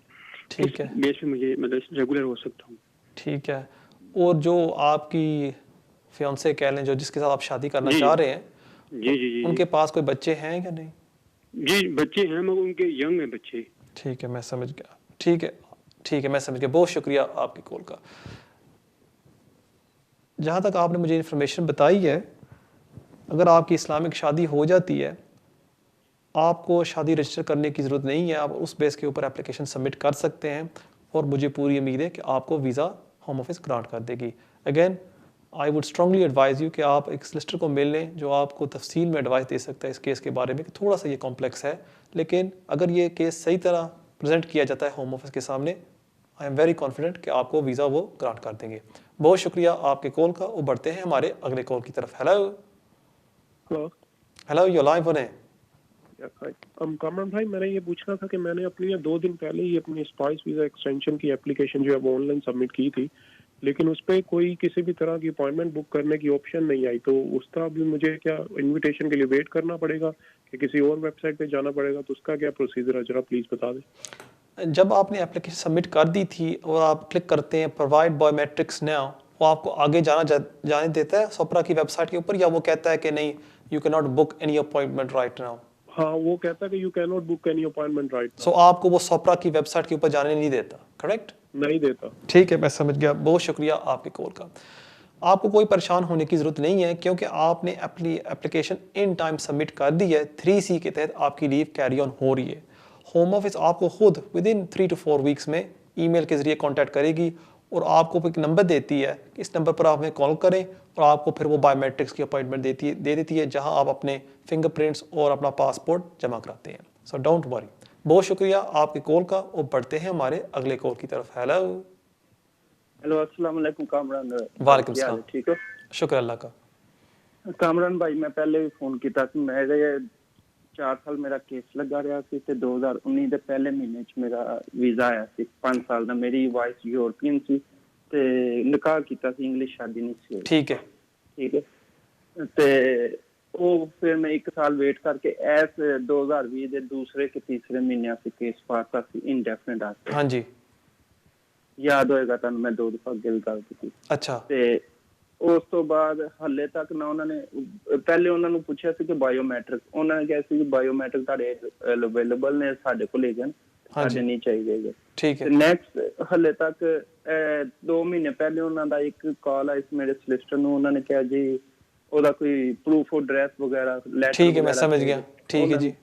[SPEAKER 1] ठीक है.
[SPEAKER 16] बेस पे मुझे मतलब रेगुलर हो सकता हूँ.
[SPEAKER 1] ठीक है. और जो आपकी फियांसे कह लें, जो जिसके साथ आप शादी करना चाह रहे हैं,
[SPEAKER 16] जी,
[SPEAKER 1] उनके पास कोई बच्चे हैं या नहीं?
[SPEAKER 16] जी बच्चे हैं, मगर उनके यंग हैं बच्चे.
[SPEAKER 1] ठीक है, मैं समझ गया. ठीक है, मैं समझ गया. बहुत शुक्रिया आपकी कॉल का. जहाँ तक आपने मुझे इन्फॉर्मेशन बताई है, अगर आपकी इस्लामिक शादी हो जाती है, आपको शादी रजिस्टर करने की ज़रूरत नहीं है. आप उस बेस के ऊपर एप्लीकेशन सबमिट कर सकते हैं और मुझे पूरी उम्मीद है कि आपको वीज़ा होम ऑफिस ग्रांट कर देगी. Again I would strongly advise you कि आप एक सॉलिसिटर को मिल लें जो आपको तफसील में एडवाइस दे सकता है इस केस के बारे में, कि थोड़ा सा ये कॉम्प्लेक्स है, लेकिन अगर ये केस सही तरह प्रेजेंट किया जाता है होम ऑफिस के सामने, आई एम वेरी कॉन्फिडेंट कि आपको वीज़ा वो ग्रांट कर देंगे. बहुत शुक्रिया आपके कॉल का. वो बढ़ते हैं हमारे अगले कॉल की तरफ. हेलो, यू लाइव ऑन है.
[SPEAKER 8] कामरान भाई, मैंने ये पूछना था कि मैंने अपनी 2 दिन पहले ही अपनी स्पाइस वीज़ा एक्सटेंशन की एप्लीकेशन जो है वो ऑनलाइन सबमिट की थी, लेकिन उस पर कोई किसी भी तरह की अपॉइंटमेंट बुक करने की ऑप्शन नहीं आई. तो उसका भी मुझे क्या इनविटेशन के लिए वेट करना पड़ेगा कि किसी और वेबसाइट पे जाना पड़ेगा? तो उसका क्या प्रोसीजर है, जरा प्लीज़ बता दें.
[SPEAKER 1] जब आपने एप्लीकेशन सबमिट कर दी थी और आप क्लिक करते हैं प्रोवाइड बायोमेट्रिक्स नाउ, वो आपको आगे जाने देता है सोपरा की वेबसाइट के ऊपर, या वो कहता है कि नहीं, you can not book any appointment right now?
[SPEAKER 8] हाँ, वो कहता है कि you can not book any appointment right now.
[SPEAKER 1] So आपको वो सोपरा की वेबसाइट के ऊपर जाने नहीं देता, करेक्ट?
[SPEAKER 8] नहीं देता. ठीक
[SPEAKER 1] है, मैं समझ गया. बहुत शुक्रिया आपके कॉल का. आपको कोई परेशान होने की ज़रूरत नहीं है, क्योंकि आपने एप्लीकेशन इन टाइम सबमिट कर दी है. 3C के तहत आपकी लीव कैरी ऑन हो रही है. होम ऑफिस आपको खुद विद इन 3 to 4 वीक्स में ईमेल के ज़रिए कांटेक्ट करेगी और आपको एक नंबर देती है, इस नंबर पर आप हमें कॉल करें, और आपको फिर वो बायोमेट्रिक्स की अपॉइंटमेंट दे देती है, जहां आप अपने फिंगरप्रिंट्स और अपना पासपोर्ट जमा कराते हैं. So don't worry. बहुत शुक्रिया आपके कॉल का. और बढ़ते हैं हमारे अगले कॉल की तरफ.
[SPEAKER 17] हेलो, अस्सलाम वालेकुम कामरान.
[SPEAKER 1] वालेकुम सलाम.
[SPEAKER 17] ठीक हो?
[SPEAKER 1] शुक्र अल्लाह का.
[SPEAKER 17] कामरान भाई, मैं पहले भी फोन किया कि मेरे 4 साल मेरा केस लगा रहा सी ते 2019 ਦੇ ਪਹਿਲੇ ਮਹੀਨੇ ਚ ਮੇਰਾ ਵੀਜ਼ਾ ਆਇਆ ਸੀ 5 ਸਾਲ ਦਾ. ਮੇਰੀ ਵਾਈਫ ਯੂਰਪੀਅਨ ਸੀ ਤੇ ਨਿਕਾਹ ਕੀਤਾ ਸੀ, ਇੰਗਲਿਸ਼ ਸ਼ਾਦੀ ਨਹੀਂ ਸੀ.
[SPEAKER 1] ਠੀਕ ਹੈ.
[SPEAKER 17] ਤੇ ਉਹ ਫਿਰ ਮੈਂ 1 ਸਾਲ ਵੇਟ ਕਰਕੇ ਐਸ 2020 ਦੇ ਦੂਸਰੇ ਕਿ ਤੀਸਰੇ ਮਹੀਨੇ ਅਸੀਂ ਕੇਸ ਪਾਤਾ ਸੀ ਇੰਡੈਫੀਨਿਟ ਆਸਤੇ.
[SPEAKER 1] ਹਾਂਜੀ,
[SPEAKER 17] ਯਾਦ ਹੋਏਗਾ ਤੁਹਾਨੂੰ, ਮੈਂ 2 ਦਫਾ ਗੱਲ ਕੀਤੀ.
[SPEAKER 1] ਅੱਛਾ.
[SPEAKER 17] ਤੇ ਉਸ ਤੋਂ ਬਾਅਦ ਹੱਲੇ ਤੱਕ ਨਾ ਉਹਨਾਂ ਨੇ, ਪਹਿਲੇ ਉਹਨਾਂ ਨੂੰ ਪੁੱਛਿਆ ਸੀ ਕਿ ਬਾਇਓਮੈਟ੍ਰਿਕ, ਉਹਨਾਂ ਨੇ ਕਿਹਾ ਸੀ ਕਿ ਬਾਇਓਮੈਟ੍ਰਿਕ ਤੁਹਾਡੇ ਅਵੇਲੇਬਲ ਨੇ, ਸਾਡੇ ਕੋਲ ਹੈਗੇ, ਸਾਡੇ ਨਹੀਂ ਚਾਹੀਦੇ.
[SPEAKER 1] ਠੀਕ ਹੈ.
[SPEAKER 17] ਨੈਕਸਟ ਹੱਲੇ ਤੱਕ 2 ਮਹੀਨੇ ਪਹਿਲੇ ਉਹਨਾਂ ਦਾ ਇੱਕ ਕਾਲ ਆਈ ਸੀ ਮੇਰੇ ਸਲਿਸਟਰ ਨੂੰ, ਉਹਨਾਂ ਨੇ ਕਿਹਾ ਜੀ ਉਹਦਾ ਕੋਈ ਪ੍ਰੂਫ ਆਫ ਐਡਰੈਸ ਵਗੈਰਾ ਲੈਟਰ.
[SPEAKER 1] ਠੀਕ ਹੈ, ਮੈਂ ਸਮਝ ਗਿਆ. ਠੀਕ ਹੈ ਜੀ.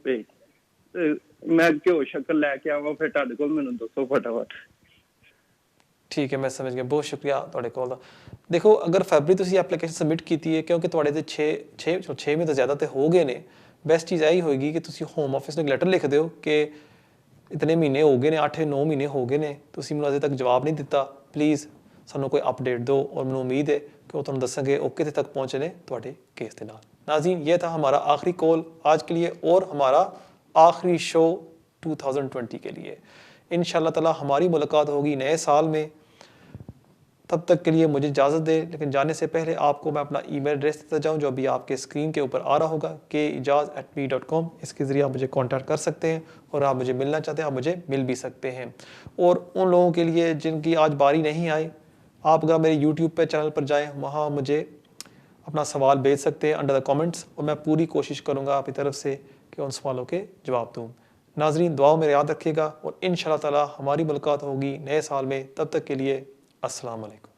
[SPEAKER 17] ਮੈਂ ਕਿਉਂ ਸ਼ਕਲ ਲੈ ਕੇ ਆਵਾਂ ਫਿਰ ਤੁਹਾਡੇ ਕੋਲ, ਮੈਨੂੰ ਦੱਸੋ ਫਟਾਫਟ.
[SPEAKER 1] ठीक है, मैं समझ गया. बहुत शुक्रिया ਤੁਹਾਡੇ ਕੋਲ ਦਾ. देखो, अगर फरवरी ਤੁਸੀਂ ਐਪਲੀਕੇਸ਼ਨ सबमिट ਕੀਤੀ ਹੈ, ਕਿਉਂਕਿ ਤੁਹਾਡੇ ਤੇ 6 ਮਹੀਨੇ ਤੋਂ ਜ਼ਿਆਦਾ ਤੇ ਹੋ ਗਏ ਨੇ, ਬੈਸਟ ਚੀਜ਼ ਇਹੀ ਹੋਏਗੀ ਕਿ ਤੁਸੀਂ ਹੋਮ ਆਫਿਸ ਨੂੰ ਇੱਕ ਲੈਟਰ ਲਿਖ ਦਿਓ ਕਿ ਇਤਨੇ ਮਹੀਨੇ ਹੋ ਗਏ ਨੇ, 8-9 ਮਹੀਨੇ ਹੋ ਗਏ ਨੇ, ਤੁਸੀਂ ਮੈਨੂੰ ਅਜੇ ਤੱਕ ਜਵਾਬ ਨਹੀਂ ਦਿੱਤਾ, ਪਲੀਜ਼ ਸਾਨੂੰ ਕੋਈ ਅਪਡੇਟ ਦਿਓ, और ਮੈਨੂੰ ਉਮੀਦ है कि वो ਤੁਹਾਨੂੰ ਦੱਸਾਂਗੇ ਉਹ ਕਿੱਥੇ तक पहुँचे ने ਤੁਹਾਡੇ केस के नाल. नाज़रीन, ये था हमारा आखिरी कॉल आज के लिए और हमारा आखिरी शो 2020 के लिए. इंशाअल्लाह ताला हमारी मुलाकात होगी नए साल में. तब तक के लिए मुझे इजाज़त दें, लेकिन जाने से पहले आपको मैं अपना ईमेल एड्रेस देता जाऊँ जो अभी आपके स्क्रीन के ऊपर आ रहा होगा, keijaz@me.com। इसके ज़रिए आप मुझे कॉन्टैक्ट कर सकते हैं और आप मुझे मिलना चाहते हैं आप मुझे मिल भी सकते हैं। और उन लोगों के लिए जिनकी आज बारी नहीं आई, आप अगर मेरे यूट्यूब पे चैनल पर जाएँ, वहाँ मुझे अपना सवाल भेज सकते हैं अंडर द कमेंट्स, और मैं पूरी कोशिश करूँगा आपकी तरफ से कि उन सवालों के जवाब दूँ। नाज़रीन, दुआओं में याद रखिएगा और इंशाअल्लाह ताला हमारी मुलाकात होगी नए साल में। तब तक के लिए अस्सलाम वालेकुम।